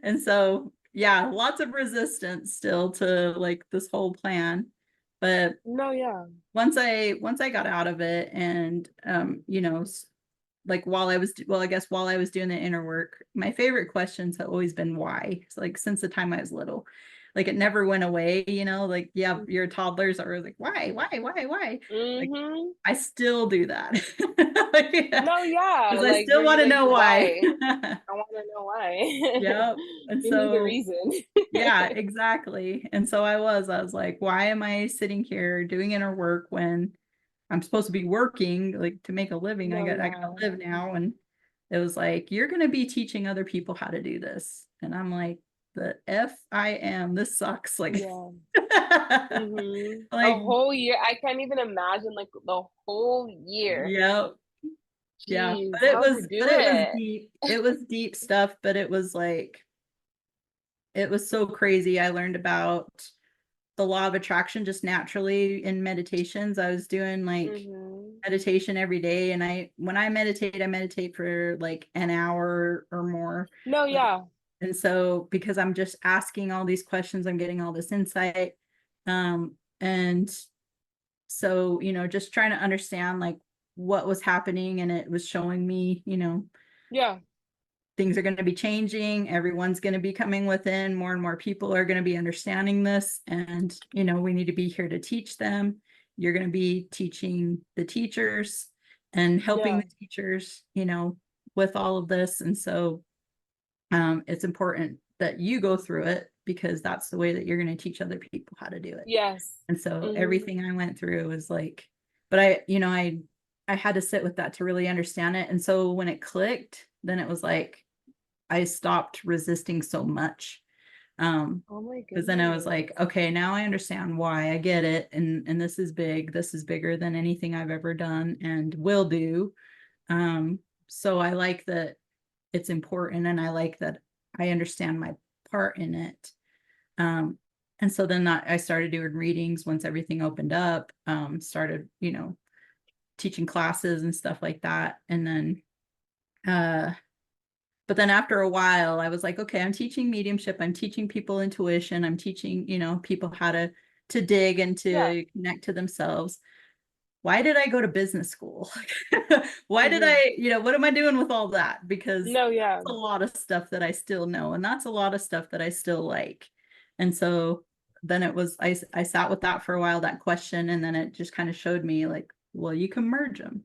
And so, yeah, lots of resistance still to like this whole plan. But No, yeah. once I got out of it, and like I guess while I was doing the inner work, my favorite questions have always been why. So, like, since the time I was little, like it never went away, like, yeah, your toddlers are like, why? Like, Mm-hmm. I still do that. Like, yeah, No, yeah. because I Like, still where want you're to like, know why. why? I want to know why. Yep. And Give me the so, reason. yeah, exactly. And so I was like, why am I sitting here doing inner work when I'm supposed to be working like to make a living? No, I gotta yeah. live now. And it was like, you're gonna be teaching other people how to do this. And I'm like, the F I am, this sucks. Like, Yeah. Mm-hmm. A like, whole year. I can't even imagine like the whole year. yep. Yeah. Jeez, But it how'd you was, do but it was it? deep. It was deep stuff, but it was so crazy. I learned about the law of attraction just naturally in meditations. I was doing like Mm-hmm. meditation every day. And when I meditate for like an hour or more. No, Like, yeah. and so because I'm just asking all these questions, I'm getting all this insight. And so, just trying to understand like what was happening. And it was showing me, Yeah. things are going to be changing. Everyone's going to be coming within. More and more people are going to be understanding this. And, we need to be here to teach them. You're going to be teaching the teachers and helping Yeah. the teachers, with all of this. And so it's important that you go through it because that's the way that you're going to teach other people how to do it. Yes. And so Mm-hmm. everything I went through was like, but I had to sit with that to really understand it. And so when it clicked, then it was like, I stopped resisting so much. Oh my Because then I was goodness. like, okay, now I understand why. I get it. And this is big. This is bigger than anything I've ever done and will do. So I like that it's important, and I like that I understand my part in it. And so then I started doing readings once everything opened up, started, teaching classes and stuff like that. And then, but then after a while, I was like, okay, I'm teaching mediumship. I'm teaching people intuition. I'm teaching, people how to dig and Yeah. to connect to themselves. Why did I go to business school? Why did Mm-hmm. I, what am I doing with all that? Because No, yeah. that's a lot of stuff that I still know, and that's a lot of stuff that I still like. And so then I sat with that for a while, that question, and then it just kind of showed me like, well, you can merge them.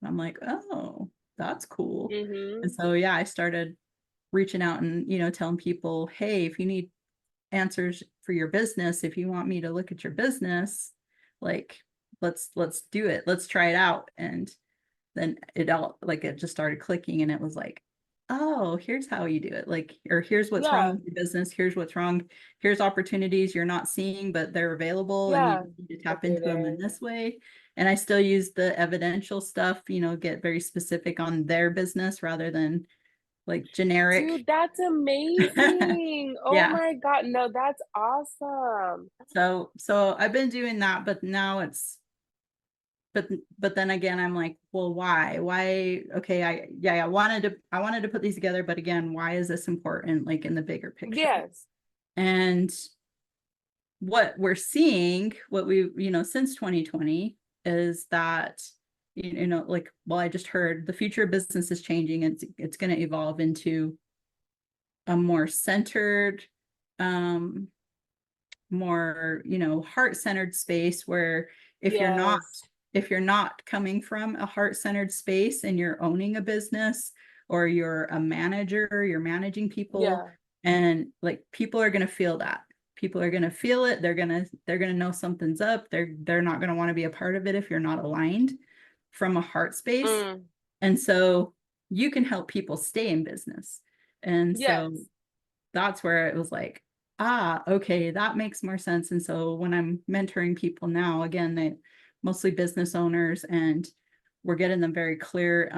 And I'm like, oh, that's cool. Mm-hmm. And so yeah, I started reaching out and, telling people, hey, if you need answers for your business, if you want me to look at your business, like let's do it. Let's try it out. And then it just started clicking, and it was like, oh, here's how you do it. Like, or here's what's wrong Yeah. with your business. Here's what's wrong. Here's opportunities you're not seeing, but they're available, and you Yeah. need to But tap they're into them there. in this way. And I still use the evidential stuff, get very specific on their business rather than like generic. Dude, that's amazing. Oh Yeah. my God. No, that's awesome. So I've been doing that, but now but then again, I'm like, well, why? Okay, I wanted to put these together, but again, why is this important, like in the bigger picture? Yes. And what we're seeing, what we, since 2020, is that, like, well, I just heard the future of business is changing. It's going to evolve into a more centered, um more, heart-centered space, where if you're not Yes. if you're not coming from a heart-centered space and you're owning a business, or you're a manager, you're managing people, Yeah. and like people are going to feel that. People are going to feel it. They're going to know something's up. They're not going to want to be a part of it if you're not aligned from a heart space. Mm. And so you can help people stay in business. And so Yes. that's where it was like, okay, that makes more sense. And so when I'm mentoring people now, again, they mostly business owners, and we're getting them very clear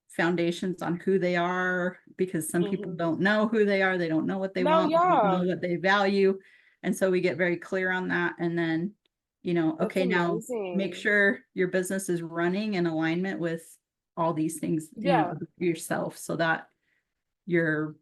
foundations on who they are, because some people Mm-hmm. don't know who they are. They don't know what they No, want. They don't know yeah. what they value. And so we get very clear on that. And then, That's okay, now make amazing. sure your business is running in alignment with all these things, Yeah. yourself, so that your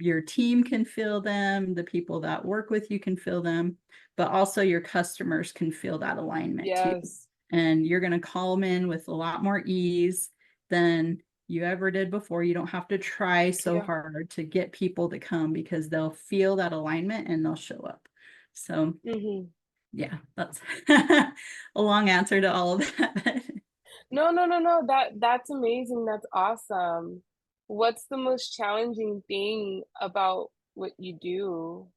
your team can feel them, the people that work with you can feel them, but also your customers can feel that alignment too. Yes. And you're going to call them in with a lot more ease than you ever did before. You don't have to try so Yeah. hard to get people to come, because they'll feel that alignment and they'll show up. So Mm-hmm. yeah, that's a long answer to all of that. No, no, no, no. That's amazing. That's awesome. What's the most challenging thing about what you do?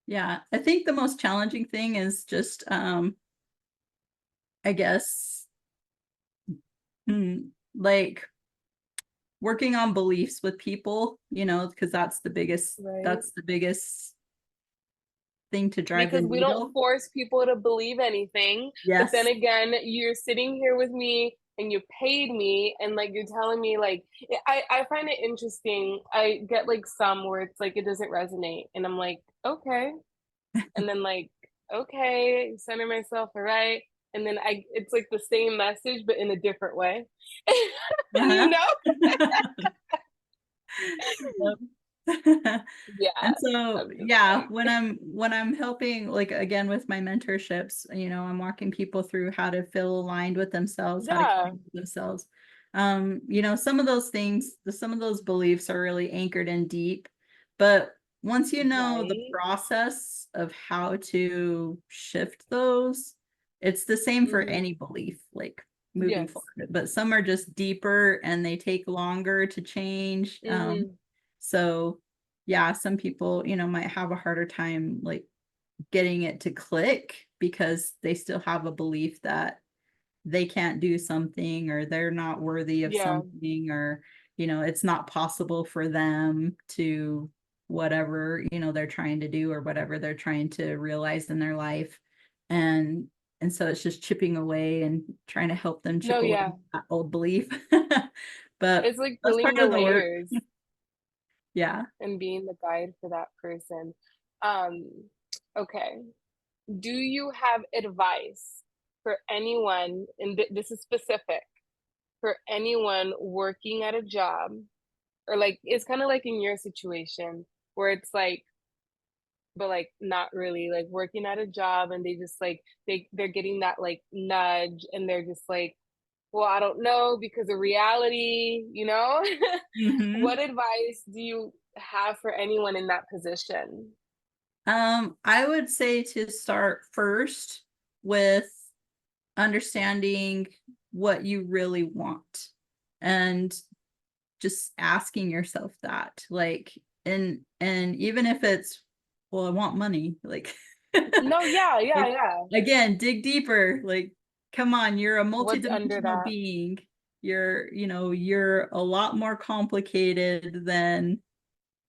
Yeah, I think the most challenging thing is just I guess, like working on beliefs with people, because Right? that's the biggest thing to drive the Because we don't needle. force people to believe anything. But then Yes. again, you're sitting here with me and you paid me and like you're telling me like I find it interesting. I get like some where it's like it doesn't resonate and I'm like, okay. And then like, okay, center myself, all right. And then it's like the same message but in a different way. You Uh-huh. know? Yep. Yeah. And so, I'm just yeah, like, when I'm helping, like again with my mentorships, I'm walking people through how to feel aligned with themselves, how to yeah, connect with themselves. Some of those things, some of those beliefs are really anchored in deep, but once you know the right. process of how to shift those, it's the same for Mm-hmm. any belief, like moving Yes. forward. But some are just deeper and they take longer to change. Mm-hmm. So yeah, some people, might have a harder time like getting it to click, because they still have a belief that they can't do something, or they're not worthy of Yeah. something, or it's not possible for them to whatever, they're trying to do or whatever they're trying to realize in their life. And so it's just chipping away and trying to help them chip No, away yeah. that old belief. But It's like that's peeling part the of the work. layers Yeah. and being the guide for that person. Um, okay. Do you have advice for anyone, and this is specific, for anyone working at a job, or like it's kind of like in your situation where it's like, but like not really like working at a job, and they just like they're getting that like nudge, and they're just like, well, I don't know because of reality, you know? Mm-hmm. What advice do you have for anyone in that position? I would say to start first with understanding what you really want and just asking yourself that, like, and even if it's, well, I want money, like, No, yeah, yeah, like, yeah. again, dig deeper, like, come on, you're a What's under multidimensional that? being. You're a lot more complicated than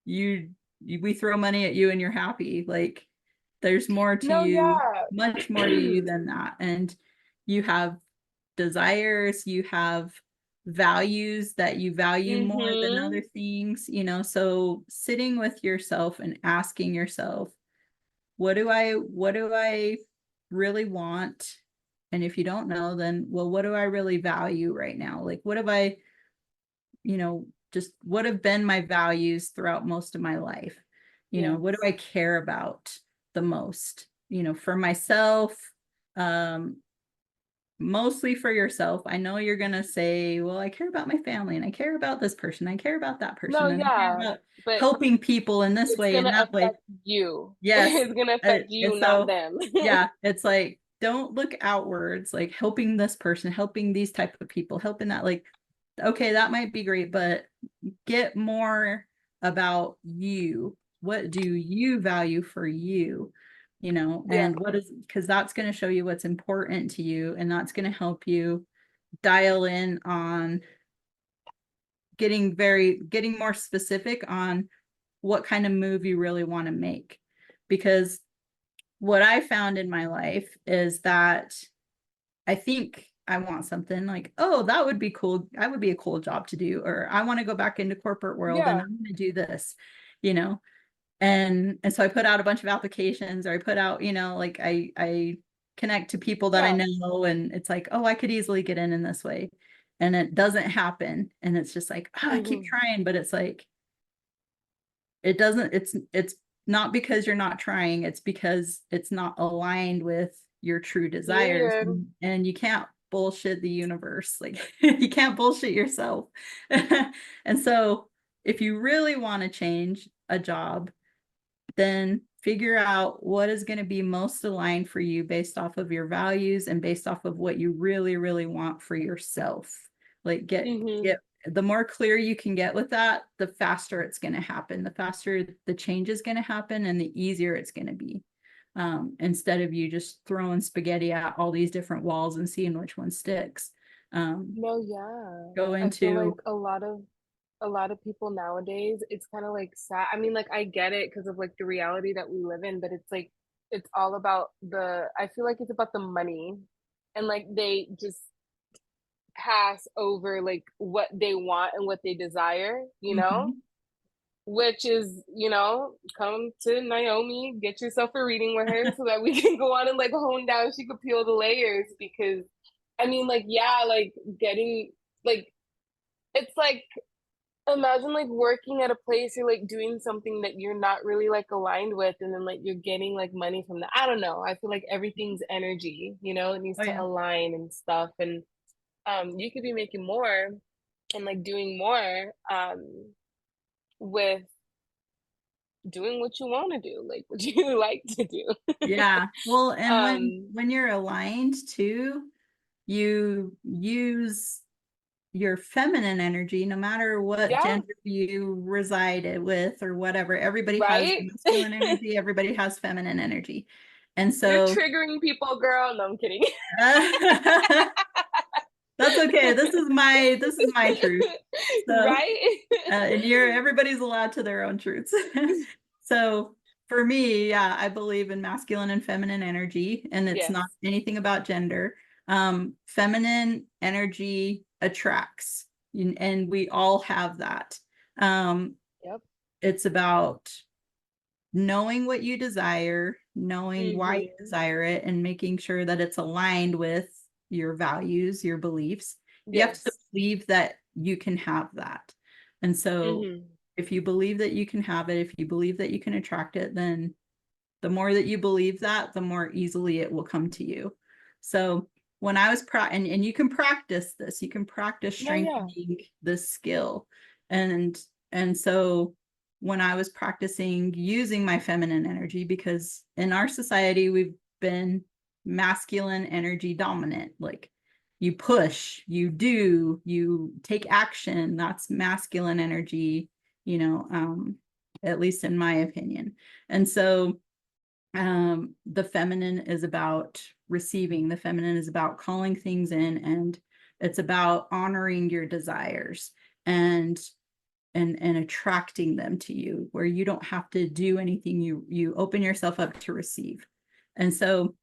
we throw money at you and you're happy. Like, there's more to No, you, yeah. much more to you than that. And you have desires, you have values that you value more than Mm-hmm. other things, so sitting with yourself and asking yourself, what do I really want? And if you don't know, then, well, what do I really value right now? Like, what have I, just what have been my values throughout most of my life? What do Yes. I care about the most? For myself, um, mostly for yourself. I know you're going to say, well, I care about my family and I care about this person. I care about that No, person and I care yeah. about But helping people in this it's way and gonna that way. affect you. Yes. It's gonna affect And you, not so, them. yeah, it's like, don't look outwards, like helping this person, helping these type of people, helping that, like, okay, that might be great, but get more about you. What do you value for you? Yeah. And what is, because that's going to show you what's important to you, and that's going to help you dial in on getting more specific on what kind of move you really want to make. Because what I found in my life is that I think I want something like, oh, that would be cool. That would be a cool job to do. Or I want to go back into corporate world and Yeah. I'm going to do this, you know? And so I put out a bunch of applications, or I put out, like I connect to people that I Yeah. know, and it's like, oh, I could easily get in this way. And it doesn't happen. And it's just like, oh, I keep Mm-hmm. trying, but it's like, it doesn't, it's not because you're not trying, it's because it's not aligned with your true desires. Period. And you can't bullshit the universe, like, you can't bullshit yourself. And so if you really want to change a job, then figure out what is going to be most aligned for you based off of your values and based off of what you really, really want for yourself. Like, Mm-hmm. get the more clear you can get with that, the faster it's going to happen, the faster the change is going to happen, and the easier it's going to be. Instead of you just throwing spaghetti at all these different walls and seeing which one sticks. No, yeah. Go I feel like into, a lot of people nowadays, it's kind of like sad. I mean, like I get it because of like the reality that we live in, but it's like it's all about I feel like it's about the money, and like they just pass over like what they want and what they desire, Mhm. which is, come to Naomi, get yourself a reading with her so that we can go on and like hone down. She could peel the layers because I mean, like, yeah, like getting like it's like imagine like working at a place, you're like doing something that you're not really like aligned with, and then like you're getting like money from that. I don't know. I feel like everything's energy, it needs Oh to yeah. align and stuff. And you could be making more and like doing more with doing what you want to do, like what you like to do. Yeah. Well, and when um when you're aligned too, you use your feminine energy, no matter what yeah, gender you resided with or whatever. Everybody has right. masculine energy, everybody has feminine energy. And You're so triggering people, girl. No, I'm kidding. That's okay. This is my truth. So, Right? and everybody's allowed to their own truths. So for me, yeah, I believe in masculine and feminine energy, and it's Yes. not anything about gender. Feminine energy attracts, and we all have that. Yep. It's about knowing what you desire, knowing why you desire it, and making sure that it's aligned with your values, your beliefs. You have to Yes. believe that you can have that. And so if you believe that you can have it, if you believe that you can attract it, then the more that you believe that, the more easily it will come to you. So when I was and you can practice this, you can practice strengthening this skill. And so when I was practicing using my feminine energy, because in our society we've been masculine energy dominant, like you push, you do, you take action, that's masculine energy, at least in my opinion. And so the feminine is about receiving, the feminine is about calling things in, and it's about honoring your desires and attracting them to you, where you don't have to do anything. You open yourself up to receive. And so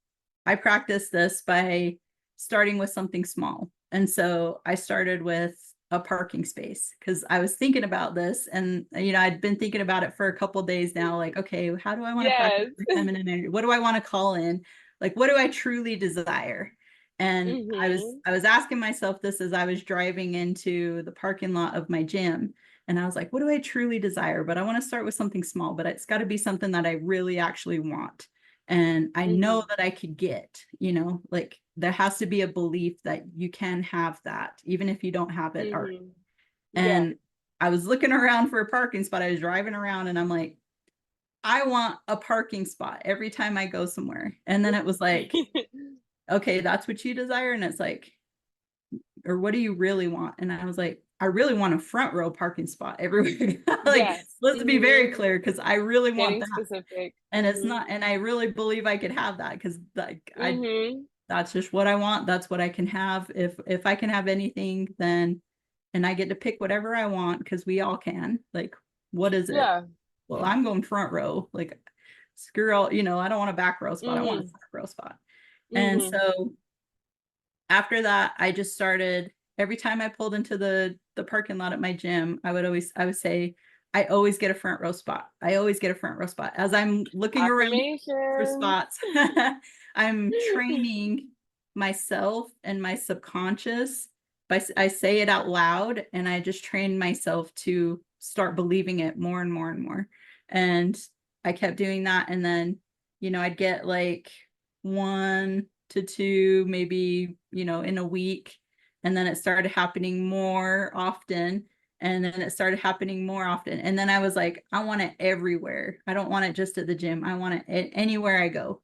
I practice this by starting with something small. And so I started with a parking space, because I was thinking about this, and I'd been thinking about it for a couple of days now, like, okay, how do I want to practice feminine energy? What do I want to call in? Like, what do I truly desire? And I was asking myself this as I was driving into the parking lot of my gym. And I was like, what do I truly desire? But I want to start with something small, but it's got to be something that I really actually want. And I know that I could get, like there has to be a belief that you can have that, even if you don't have it already. And I was looking around for a parking spot. I was driving around and I'm like, I want a parking spot every time I go somewhere. And then it was like, okay, that's what you desire. And it's like, or what do you really want? And I was like, I really want a front row parking spot everywhere. Like, let's be very clear, because I really want that. Specific. And it's not, and I really believe I could have that, because like that's just what I want. That's what I can have. If I can have anything, then, and I get to pick whatever I want, because we all can. Like, what is it? Well, I'm going front row. Like, screw all, I don't want a back row spot. I want a front row spot. And so after that, I just started, every time I pulled into the parking lot at my gym, I would say, I always get a front row spot. I always get a front row spot. As I'm looking around for spots, I'm training myself and my subconscious. I say it out loud, and I just train myself to start believing it more and more and more. And I kept doing that. And then, I'd get like 1 to 2, maybe, in a week. And then it started happening more often. And then it started happening more often. And then I was like, I want it everywhere. I don't want it just at the gym. I want it anywhere I go.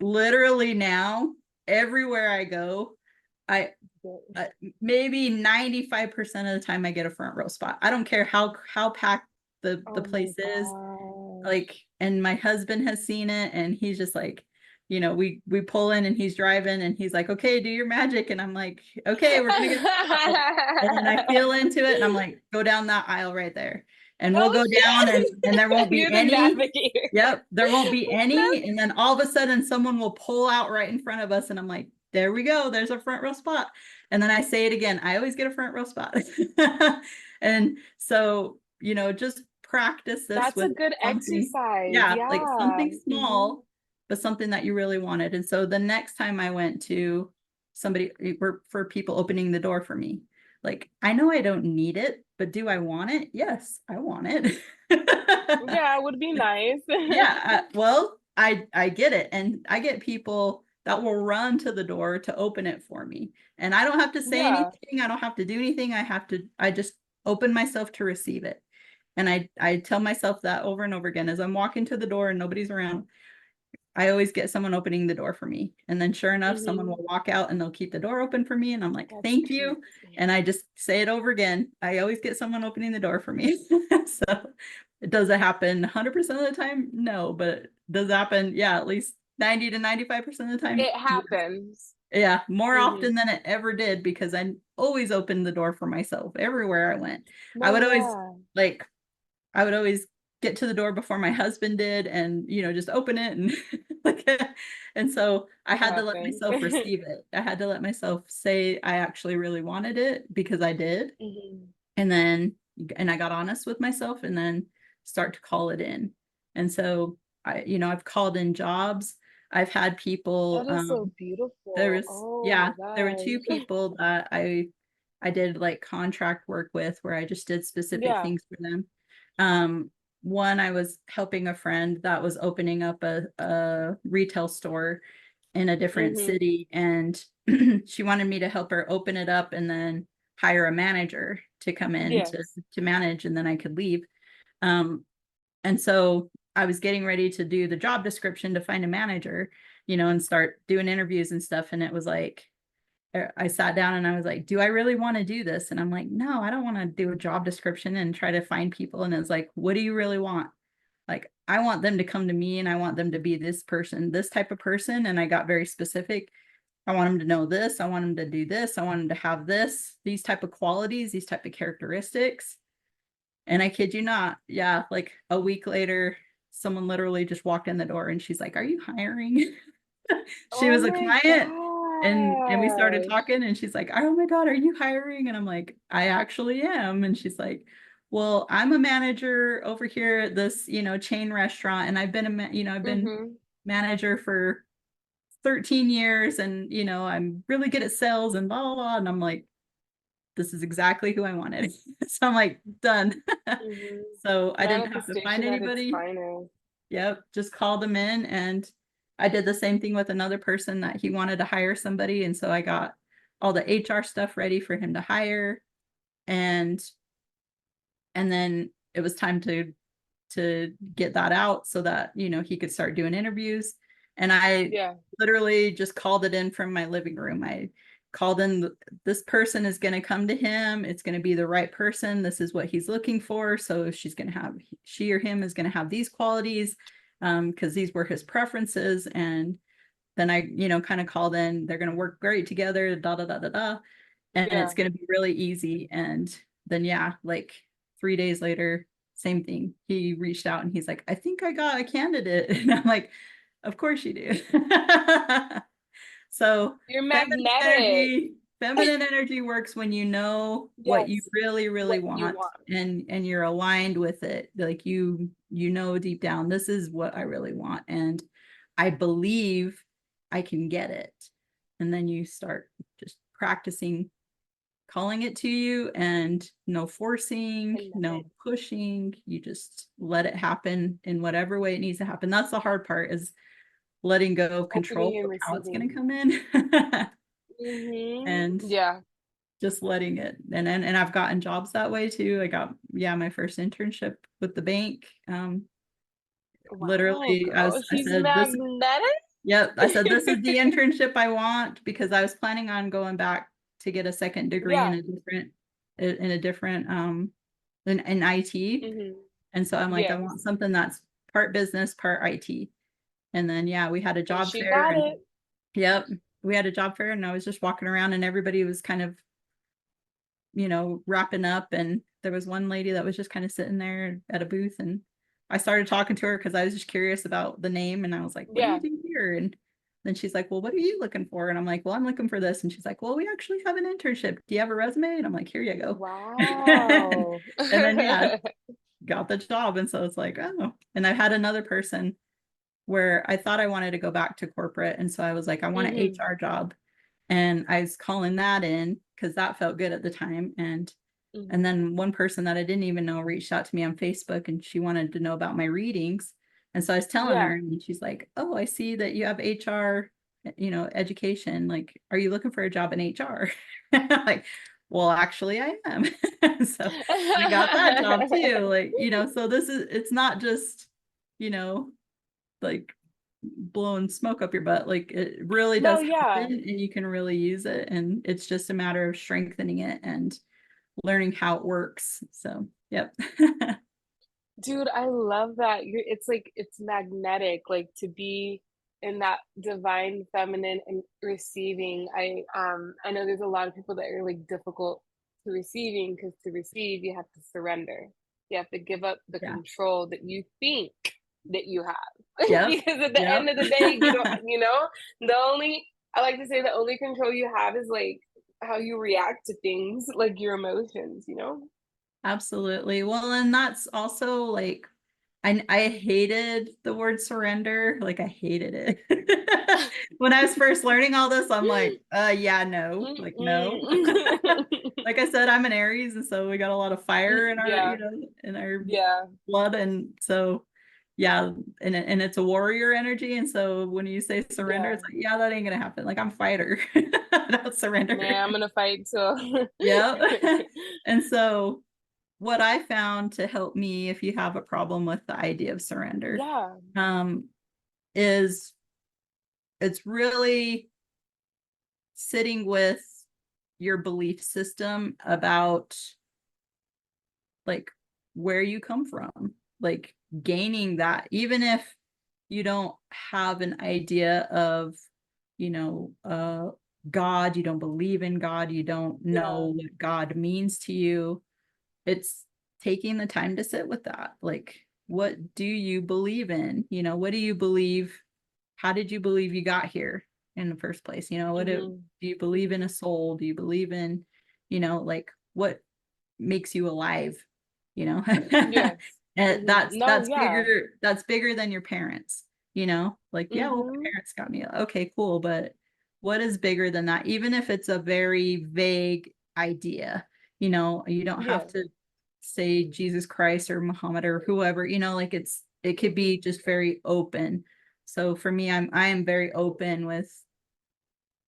Literally now, everywhere I go, I maybe 95% of the time I get a front row spot. I don't care how packed the place is. Like, and my husband has seen it, and he's just like, we pull in and he's driving and he's like, okay, do your magic. And I'm like, okay, we're gonna get and then I feel into it and I'm like, go down that aisle right there. And we'll go down, and there won't be any. Yep, there won't be any. And then all of a sudden someone will pull out right in front of us, and I'm like, there we go, there's a front row spot. And then I say it again, I always get a front row spot. And so, just practice this. That's a good exercise. Yeah, like something small, but something that you really wanted. And so the next time I went to somebody, for people opening the door for me, like, I know I don't need it, but do I want it? Yes, I want it. Yeah, it would be nice. Yeah, well, I get it. And I get people that will run to the door to open it for me. And I don't have to say anything. I don't have to do anything. I just open myself to receive it. And I tell myself that over and over again as I'm walking to the door and nobody's around. I always get someone opening the door for me. And then sure enough, someone will walk out and they'll keep the door open for me. And I'm like, thank you. And I just say it over again. I always get someone opening the door for me. So does it happen 100% of the time? No, but does it happen? Yeah, at least 90 to 95% of the time. It happens. Yeah, more Mm-hmm. often than it ever did, because I always opened the door for myself everywhere I went. I No, would always yeah. like I would always get to the door before my husband did, and just open it and like, and so I had to let Clapping. myself receive it. I had to let myself say I actually really wanted it, because I did. Hmm. And then I got honest with myself, and then start to call it in. And so I've called in jobs. I've had people, That is so beautiful. Oh my there were two gosh. people that I did like contract work with, where I just did specific Yeah. things for them. One, I was helping a friend that was opening up a retail store in a different Hmm. city, and she wanted me to help her open it up and then hire a manager to come in Yes. to manage, and then I could leave. Um, and so I was getting ready to do the job description to find a manager, and start doing interviews and stuff. And it was like, I sat down and I was like, do I really want to do this? And I'm like, no, I don't want to do a job description and try to find people. And it's like, what do you really want? Like, I want them to come to me, and I want them to be this person, this type of person. And I got very specific. I want them to know this. I want them to do this. I want them to have these type of qualities, these type of characteristics. And I kid you not, yeah, like a week later, someone literally just walked in the door, and she's like, "Are you hiring?" She Oh was a my client, and we started gosh. talking, and she's like, "Oh my God, are you hiring?" And I'm like, "I actually am." And she's like, "Well, I'm a manager over here at this, chain restaurant, and I've been I've been Hmm. manager for 13 years, and I'm really good at sales and blah blah blah." And I'm like, this is exactly who I wanted. So I'm like, done. Hmm. So I didn't have to find Manifestation at its anybody. finest. Yep, just called them in, and I did the same thing with another person that he wanted to hire somebody, and so I got all the HR stuff ready for him to hire, and then it was time to get that out so that he could start doing interviews. And I Yeah. literally just called it in from my living room. I called in, this person is going to come to him, it's going to be the right person, this is what he's looking for, so she or him is going to have these qualities, because these were his preferences. And then I kind of called in, they're going to work great together, da da da da da, and it's Yeah. going to be really easy. And then, yeah, like 3 days later, same thing. He reached out and he's like, I think I got a candidate. And I'm like, of course you do. So You're magnetic. feminine energy works when you know what you Yes. really, really What you want, want. and you're aligned with it. Like deep down, this is what I really want. And I believe I can get it. And then you start just practicing calling it to you, and no I forcing, love no it. pushing. You just let it happen in whatever way it needs to happen. That's the hard part, is letting go of control Opening and of how it's going receiving. to come in. Hmm. And Yeah. just letting it. And I've gotten jobs that way too. I got, yeah, my first internship with the bank. Wow, Literally, girl. I She's said this. magnetic. Yep, I said this is the internship I want, because I was planning on going back to get a second degree Yeah. in a different in IT. Hmm. And so I'm like, I want Yes. something that's part business, part IT. And then, yeah, we had a And job she fair, got and it. yep, we had a job fair, and I was just walking around, and everybody was kind of, wrapping up. And there was one lady that was just kind of sitting there at a booth, and I started talking to her because I was just curious about the name, and I was like, what do you Yeah. do here? And then she's like, well, what are you looking for? And I'm like, well, I'm looking for this. And she's like, well, we actually have an internship. Do you have a resume? And I'm like, here you go. Wow. And then, yeah, got the job. And so it's like, oh. And I had another person where I thought I wanted to go back to corporate. And so I was like, I want an Hmm. HR job. And I was calling that in because that felt good at the time. And Hmm. then one person that I didn't even know reached out to me on Facebook, and she wanted to know about my readings. And so I was telling her, Yeah. and she's like, oh, I see that you have HR, education. Like, are you looking for a job in HR? Like, well, actually I am. So I got that job too. Like, so it's not just, you know, like blowing smoke up your butt. Like, it really No, does yeah. happen, and you can really use it. And it's just a matter of strengthening it and learning how it works. So, yep. Dude, I love that. It's like it's magnetic, like to be. in that divine feminine and receiving. I know there's a lot of people that are like difficult to receiving, because to receive you have to surrender. You have to give up the Yeah. control that you think that you have. Yep. Because at the Yep. end of the day, you don't, the only, I like to say, the only control you have is like how you react to things, like your emotions. Absolutely. Well, and that's also like I hated the word surrender. Like I hated it. When I was first learning all this, I'm like, yeah, no, like no. Like I said, I'm an Aries, and so we got a lot of fire in our, Yeah, in our yeah, blood. And so yeah, and it's a warrior energy. And so when you say surrender, yeah. it's like, yeah, that ain't gonna happen. Like I'm a fighter. I don't surrender. Man, I'm gonna fight too. Yep. And so what I found to help me if you have a problem with the idea of surrender, Yeah. um, is it's really sitting with your belief system about like where you come from, like gaining that, even if you don't have an idea of, you know, God, you don't believe in God, you don't Yeah. know what God means to you. It's taking the time to sit with that. Like, what do you believe in? What do you believe? How did you believe you got here in the first place? Do you believe in a soul? Do you believe in, like what makes you alive? Yes. And that's No, that's yeah. bigger than your parents. Like, yeah, well, my parents got me. Okay, cool. But what is bigger than that? Even if it's a very vague idea, you don't have Yeah. to say Jesus Christ or Muhammad or whoever, like it could be just very open. So for me, I am very open with,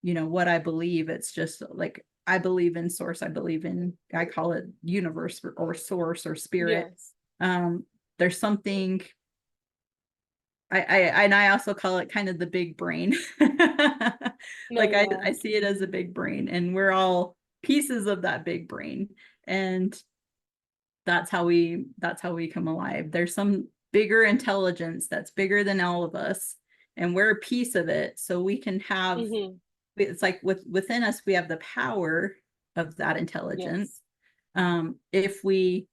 what I believe. It's just like I believe in source. I call it universe or source or spirit. Yes. Um, there's something I also call it kind of the big brain. No, Like yeah. I see it as a big brain, and we're all pieces of that big brain. And that's how we come alive. There's some bigger intelligence that's bigger than all of us, and we're a piece of it. So we can have, Mm-hmm. it's like within us, we have the power of that intelligence. Yes. If we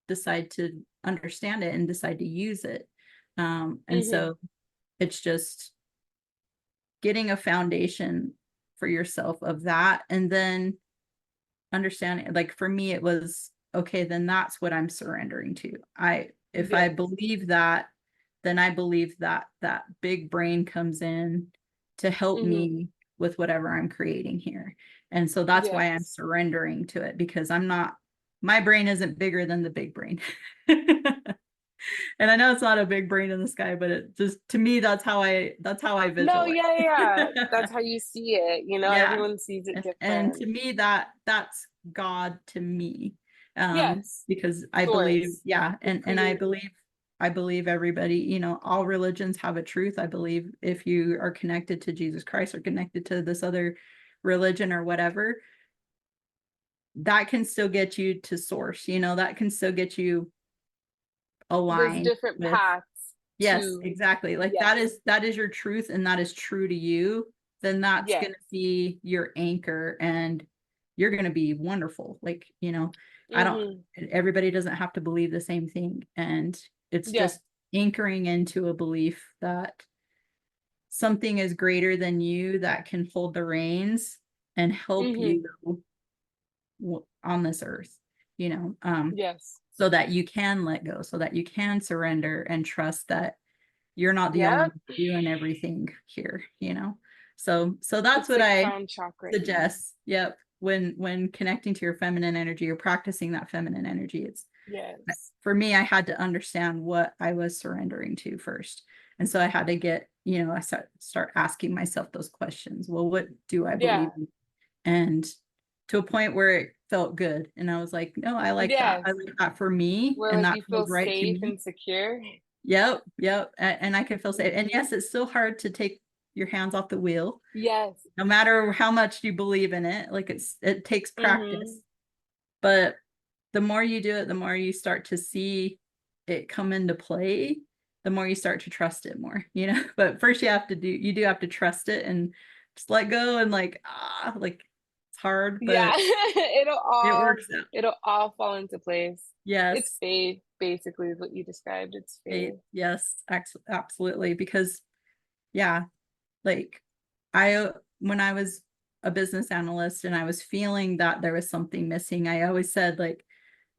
decide to understand it and decide to use it. And Mm-hmm. so it's just getting a foundation for yourself of that, and then understanding, like for me it was okay, then that's what I'm surrendering to. If I Yes. believe that, then I believe that that big brain comes in to help Mm-hmm. me with whatever I'm creating here. And so that's why I'm Yes. surrendering to it, because my brain isn't bigger than the big brain. And I know it's not a big brain in the sky, but it just, to me, that's how I No, visualize. yeah, yeah. That's how you see it. Yeah. Everyone sees it And to different. me, that's God to me. Yes. Because I believe, Source. yeah, The and creator. I believe everybody, all religions have a truth. I believe if you are connected to Jesus Christ or connected to this other religion or whatever, that can still get you to source, that can still get you There's aligned different with. paths Yes, to, exactly. Like yes. that is your truth, and that is true to you. Then that's Yes. going to be your anchor, and you're going to be wonderful. Like, I don't, Mm-hmm. everybody doesn't have to believe the same thing. And it's Yeah. just anchoring into a belief that something is greater than you that can hold the reins and help Mm-hmm. you on this earth, you know, Yes. so that you can let go, so that you can surrender and trust that you're not the only Yep. one doing everything here. So The that's what sixth I crown chakra. suggest. Yep. When connecting to your feminine energy or practicing that feminine energy, it's, Yes. for me, I had to understand what I was surrendering to first. And so I had to get, I start asking myself those questions. Well, what do I Yeah. believe in? And to a point where it felt good. And I was like, no, I like that. I Yes. like that for me. Where And like that you feels feel right to safe me. and secure. Yep, yep. And I can feel safe. And Mm-hmm. yes, it's still hard to take your hands off the wheel, Yes. no matter how much you believe in it. Like it takes Mm-hmm. practice. But the more you do it, the more you start to see it come into play. the more you start to trust it more, but first you do have to trust it and just let go, and like it's hard, Yeah, but it works out. it'll all fall into place. It's Yes. faith, basically, is what you described. It's faith. Yes, absolutely. Because yeah, like when I was a business analyst and I was feeling that there was something missing, I always said like,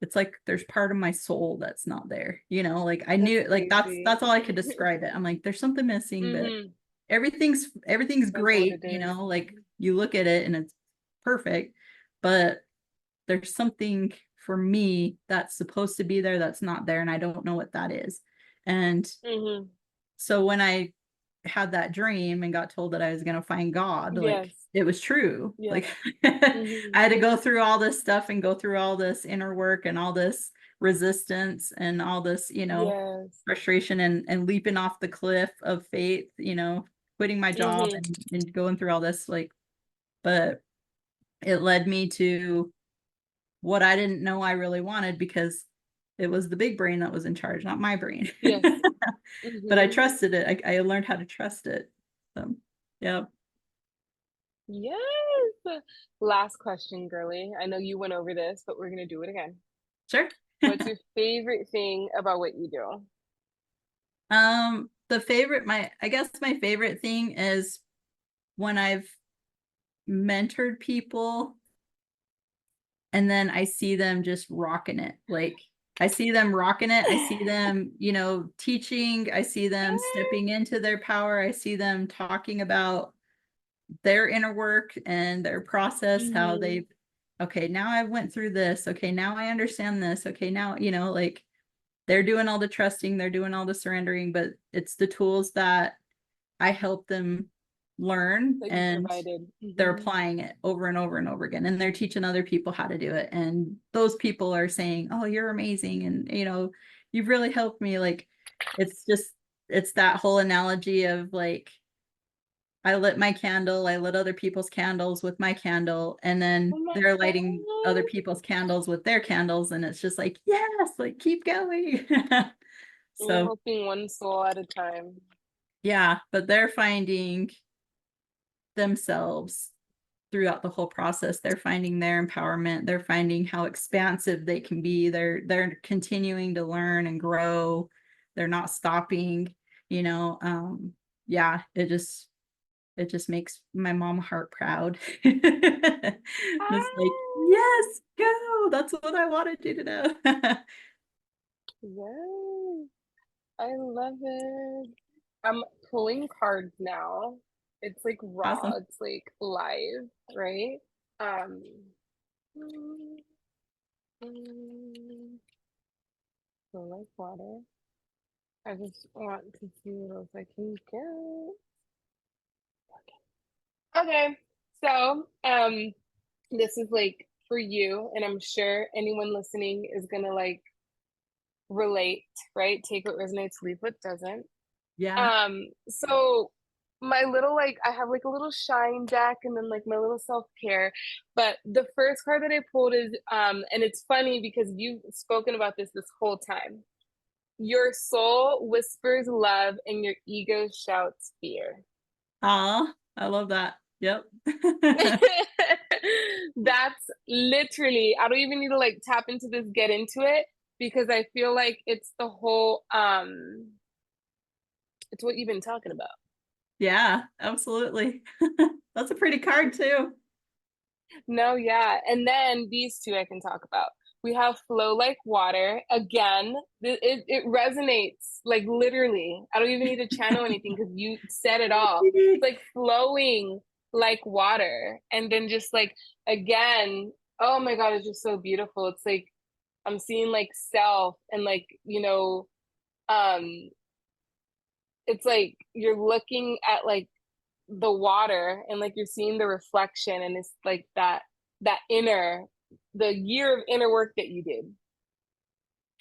it's like there's part of my soul that's not there, like I That's knew, like crazy. that's all I could describe it. I'm like, there's something missing, but Mm-hmm. everything's That's what great, it is. like you look at it and it's perfect, but there's something for me that's supposed to be there that's not there, and I don't know what that is. And Mm-hmm. so when I had that dream and got told that I was going to find God, like Yes. it was true. Yes. Like I Mm-hmm. had to go through all this stuff and go through all this inner work and all this resistance and all this, Yes. frustration and leaping off the cliff of faith, quitting my job Mm-hmm. and going through all this, like, but it led me to what I didn't know I really wanted, because it was the big brain that was in charge, not my brain. Yes. But I Mm-hmm. trusted it. I learned how to trust it. So, yeah. Yes. Last question, girly. I know you went over this, but we're gonna do it again. Sure. What's your favorite thing about what you do? I guess my favorite thing is when I've mentored people and then I see them just rocking it. Like I see them rocking it. I see them, teaching. I see them stepping into their power. I see them talking about their inner work and their process, how Mm-hmm. they've, okay, now I went through this. Okay, now I understand this. Okay, now, like they're doing all the trusting, they're doing all the surrendering, but it's the tools that I help them learn, That you and provided. they're Mm-hmm. applying it over and over and over again, and they're teaching other people how to do it, and those people are saying, oh, you're amazing, and you've really helped me. Like it's that whole analogy of like, I lit my candle, I lit other people's candles with my candle, and Oh then my they're lighting other God. people's candles with their candles, and it's just like, yes, like keep going. You're So helping one soul at a time. yeah, but they're finding themselves throughout the whole process. They're finding their empowerment, they're finding how expansive they can be. They're continuing to learn and grow. They're not stopping, yeah, it just makes my mom heart proud. It's like, Ah, yes, go. That's what I wanted you to know. yes. I love it. I'm pulling cards now. It's like raw, Awesome. it's like live, right? Um, mm, mm, so like water. I just want to see what else I can get. Okay, so this is like for you, and I'm sure anyone listening is gonna like relate, right? Take what resonates, leave what doesn't. Yeah. So my little like I have like a little shine deck and then like my little self-care. But the first card that I pulled is and it's funny because you've spoken about this whole time. Your soul whispers love and your ego shouts fear. Aw, I love that. Yep. That's literally, I don't even need to like tap into this, get into it, because I feel like it's the whole it's what you've been talking about. Yeah, absolutely. That's a pretty card too. No, yeah. And then these two I can talk about. We have flow like water. Again, it resonates like literally. I don't even need to channel anything because you said it all. It's like flowing like water. And then just like, again, oh my God, it's just so beautiful. It's like I'm seeing like self and like, it's like you're looking at like the water and like you're seeing the reflection and it's like that inner the year of inner work that you did,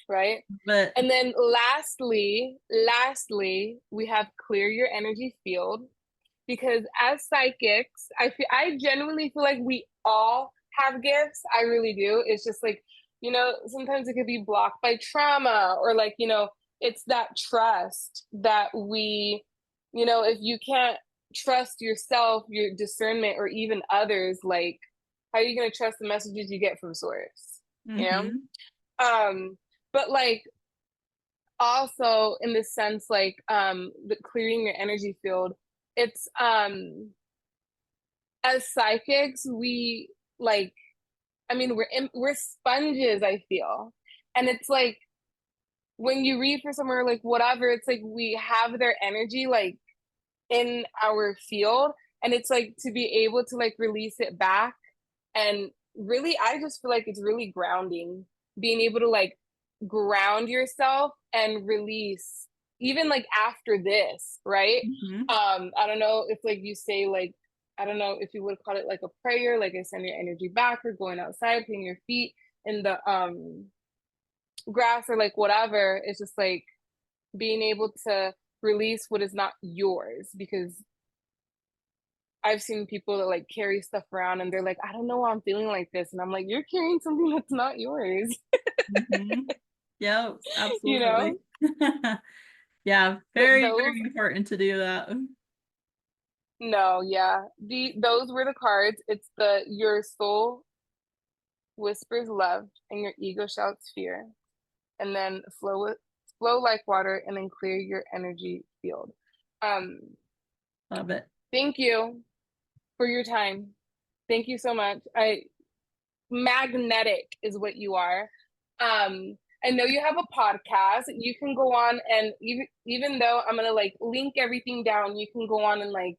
right? But And then lastly we have clear your energy field, because as psychics I genuinely feel like we all have gifts. I really do. It's just like, sometimes it could be blocked by trauma or like, it's that trust that we, if you can't trust yourself, your discernment, or even others, like, how are you going to trust the messages you get from source? Mm-hmm. But like, also in the sense, like, the clearing your energy field, it's, as psychics, we, like, I mean, we're sponges, I feel. And it's like, when you read for somewhere, like, whatever, it's like we have their energy, like, in our field, and it's like, to be able to, like, release it back. And really, I just feel like it's really grounding, being able to, like, ground yourself and release, even like after this, right? Mm-hmm. I don't know if, like, you say, like, I don't know if you would call it like a prayer, like I send your energy back, or going outside, putting your feet in the grass, or like whatever. It's just like being able to release what is not yours, because I've seen people that, like, carry stuff around, and they're like, I don't know why I'm feeling like this. And I'm like, you're carrying something that's not yours. Mm-hmm. Yep, you know? absolutely. Yeah, But very, those, very important to do that. no, yeah. Those were the cards. It's the your soul whispers love and your ego shouts fear. And then flow like water, and then clear your energy field. Um, Love it. Thank you for your time. Thank you so much. Magnetic is what you are. I know you have a podcast. You can go on, and even though I'm gonna, like, link everything down, you can go on and, like,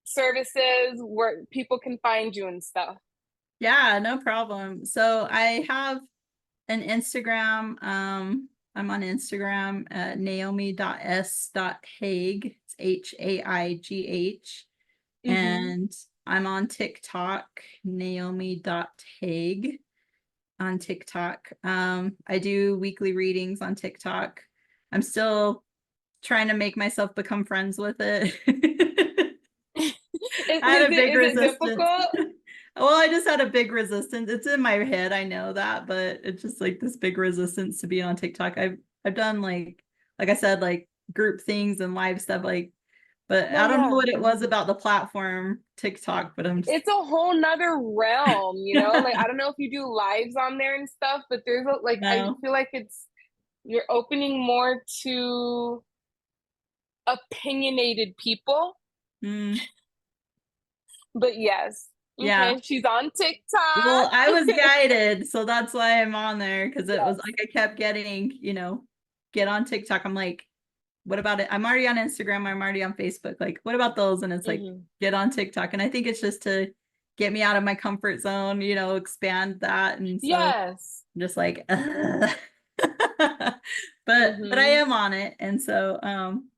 services where people can find you and stuff. Yeah, no problem. So I have an Instagram. I'm on Instagram at naomi.s.haigh. It's Haigh. Mm-hmm. And I'm on TikTok, naomi.haigh on TikTok. I do weekly readings on TikTok. I'm still trying to make myself become friends with it. is, I had a big is it resistance. difficult? Well, I just had a big resistance. It's in my head, I know that, but it's just like this big resistance to be on TikTok. I've done like I said, like group things and live stuff, like, but No, I don't know yeah. what it was about the platform TikTok, but I'm just It's a whole nother realm, Like, I don't know if you do lives on there and stuff, but there's like, I no. feel like you're opening more to opinionated people. Mm, But yes. yeah. Okay, she's on Well, TikTok. I was guided, so that's why I'm on there, because it was Yes. like I kept getting, get on TikTok. I'm like, what about it? I'm already on Instagram, I'm already on Facebook. Like, what about those? And it's like, Hmm. get on TikTok. And I think it's just to get me out of my comfort zone, expand that. And so Yes. I'm just like, but I Hmm. am on it. And so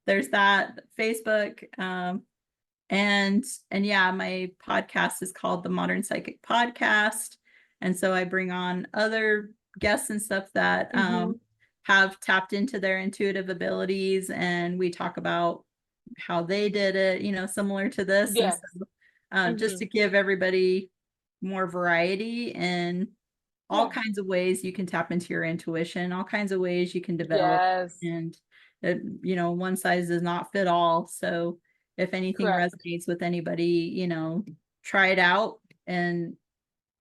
there's that Facebook. And yeah, my podcast is called the Modern Psychic Podcast. And so I bring on other guests and stuff that Hmm. have tapped into their intuitive abilities, and we talk about how they did it, similar to this. And Yes. so just Hmm. to give everybody more variety and all Yeah. kinds of ways you can tap into your intuition, all kinds of ways you can develop. Yes. And one size does not fit all. So if anything Correct. resonates with anybody, try it out and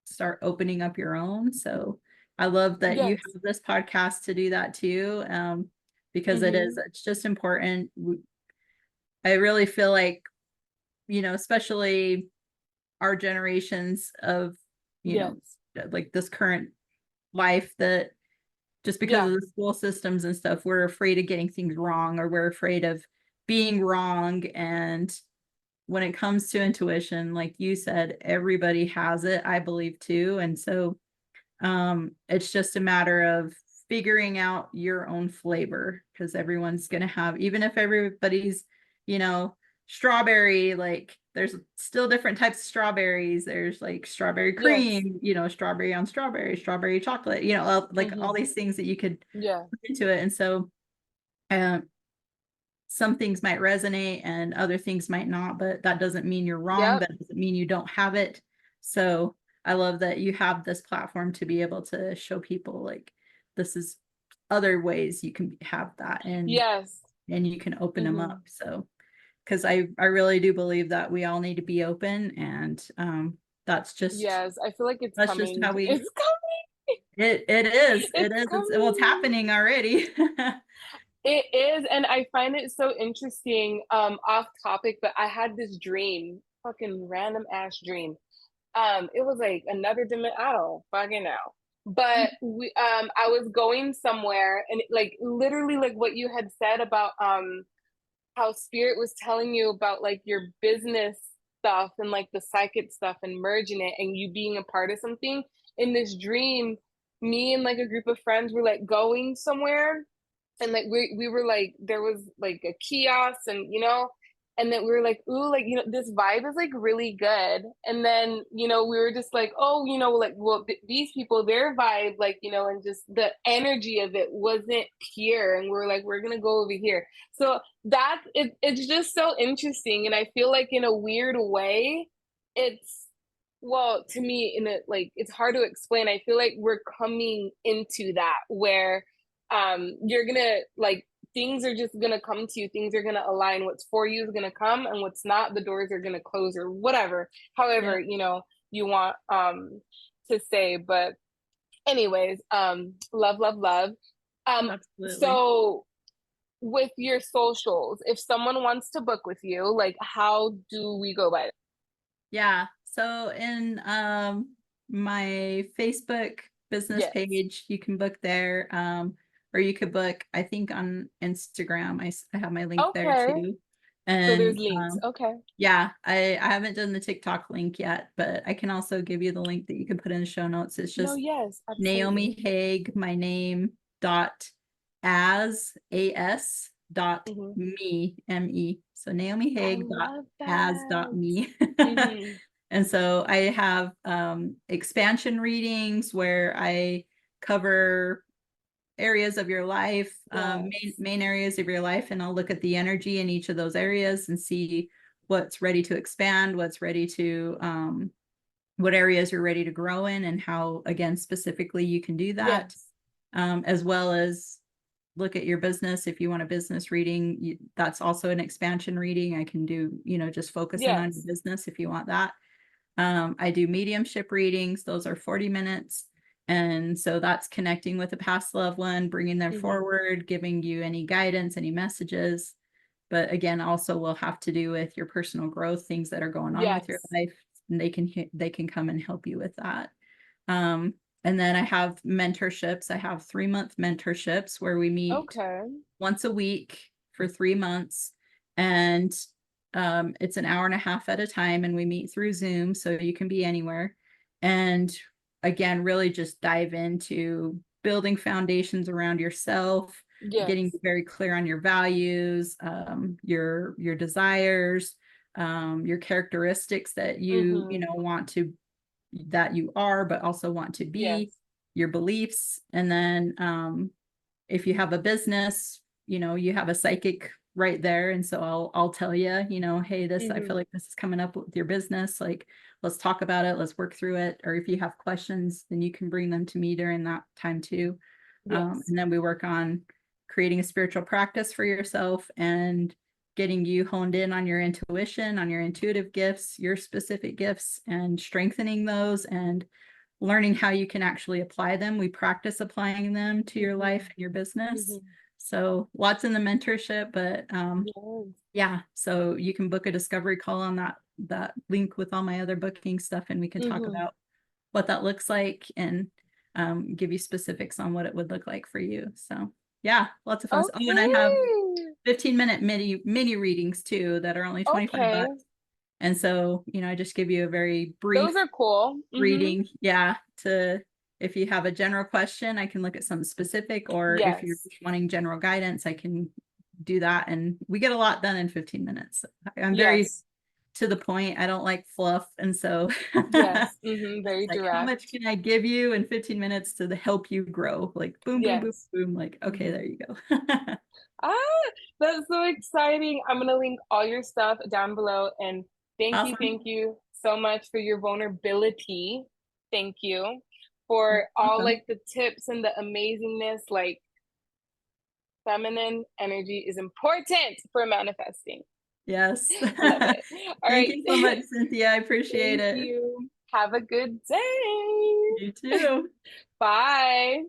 start opening up your own. So I love that you Yes. have this podcast to do that too, because Hmm. it's just important. I really feel like, especially our generations of, you know, Yes. like this current life, that just because Yeah. of the school systems and stuff, we're afraid of getting things wrong, or we're afraid of being wrong. And when it comes to intuition, like you said, everybody has it, I believe too. And so it's just a matter of figuring out your own flavor, because everyone's going to have, even if everybody's, you know, strawberry, like there's still different types of strawberries. There's like strawberry Yes. cream, strawberry on strawberry, strawberry chocolate, like all Hmm. these things that you could Yeah. put into it. And so um, some things might resonate and other things might not, but that doesn't mean you're wrong. Yep. That doesn't mean you don't have it. So I love that you have this platform to be able to show people, like, this is other ways you can have that, and Yes. you can open them Mm-hmm. up. So, because I really do believe that we all need to be open, and that's just Yes, I feel like it's how coming. we. It's coming. It's Well, it's coming. happening already. It is, and I find it so interesting. Off topic, but I had this dream, fucking random ass dream. It was like another dimension. I don't fucking know. But I was going somewhere, and like literally, like what you had said about how spirit was telling you about like your business stuff and like the psychic stuff and merging it and you being a part of something. In this dream, me and like a group of friends were like going somewhere, and like we were like, there was like a kiosk, and and then we were like, ooh, like this vibe is like really good. And then we were just like, oh, like, well, these people, their vibe, like, and just the energy of it wasn't pure, and we were like, we're gonna go over here. So it's just so interesting, and I feel like in a weird way, it's, well, to me, in a, like, it's hard to explain. I feel like we're coming into that where you're gonna, like, things are just gonna come to you, things are gonna align, what's for you is gonna come, and what's not, the doors are gonna close, or whatever, Yeah, however you want to say. But anyways, love, love, love. absolutely. So with your socials, if someone wants to book with you, like, how do we go about it? Yeah. So in my Facebook business Yes. page, you can book there. Or you could book, I think, on Instagram. I have my link there Okay, too. so there's And links. Okay. yeah, I haven't done the TikTok link yet, but I can also give you the link that you can put in the show notes. It's No, just yes, absolutely. Naomi Haigh, my name, dot as dot Hmm. me. So Naomi I Haigh dot love as dot that. me. Hmm. And so I have expansion readings where I cover areas of your life, Yes. main areas of your life, and I'll look at the energy in each of those areas and see what's ready to expand, what's ready to what areas you're ready to grow in, and how, again, specifically you can do that, Yes. as well as look at your business. If you want a business reading, that's also an expansion reading. I can do, just focus in on your Yes. business if you want that. I do mediumship readings. Those are 40 minutes. And so that's connecting with a past loved one, bringing them Hmm. forward, giving you any guidance, any messages. But again, also will have to do with your personal growth, things that are going on with your Yes. life. And they can come and help you with that. Um, and then I have mentorships. I have 3-month mentorships where we meet Okay. once a week for 3 months. And it's an hour and a half at a time, and we meet through Zoom, so you can be anywhere. And again, really just dive into building foundations around yourself, getting Yes. very clear on your values, your desires, your characteristics that you Hmm. know want to that you are, but also want to be, Yes. your beliefs. And then if you have a business, you have a psychic right there. And so I'll tell you, hey, I feel Hmm. like this is coming up with your business. Like, let's talk about it. Let's work through it. Or if you have questions, then you can bring them to me during that time too. Yes. And then we work on creating a spiritual practice for yourself and getting you honed in on your intuition, on your intuitive gifts, your specific gifts, and strengthening those and learning how you can actually apply them. We practice applying them to your life Hmm. and your business. Hmm. So lots in the mentorship, but Yes. yeah, so you can book a discovery call on that link with all my other booking stuff, and we can talk Hmm. about what that looks like and give you specifics on what it would look like for you. So yeah, lots of fun. Oh, and I have Okay. 15-minute mini readings too that are only 25 Okay. bucks. And so, I just give you a very Those brief are cool. Hmm. reading. Yeah. If you have a general question, I can look at something specific, or if you're Yes. just wanting general guidance, I can do that. And we get a lot done in 15 minutes. I'm very Yes. to the point. I don't like fluff. And so Yes. Hmm. it's Very like, how direct. much can I give you in 15 minutes to help you grow? Like, boom, boom, boom, Yes. boom. Like, okay, Hmm. there you go. Ah, that's so exciting. I'm gonna link all your stuff down below. And Awesome. thank you so much for your vulnerability. Thank you for all Welcome. like the tips and the amazingness. Like, feminine energy is important for manifesting. Yes. Love it. All Thank right. you so much, Cynthia. I appreciate Thank it. you. Have a good day. You too. Bye.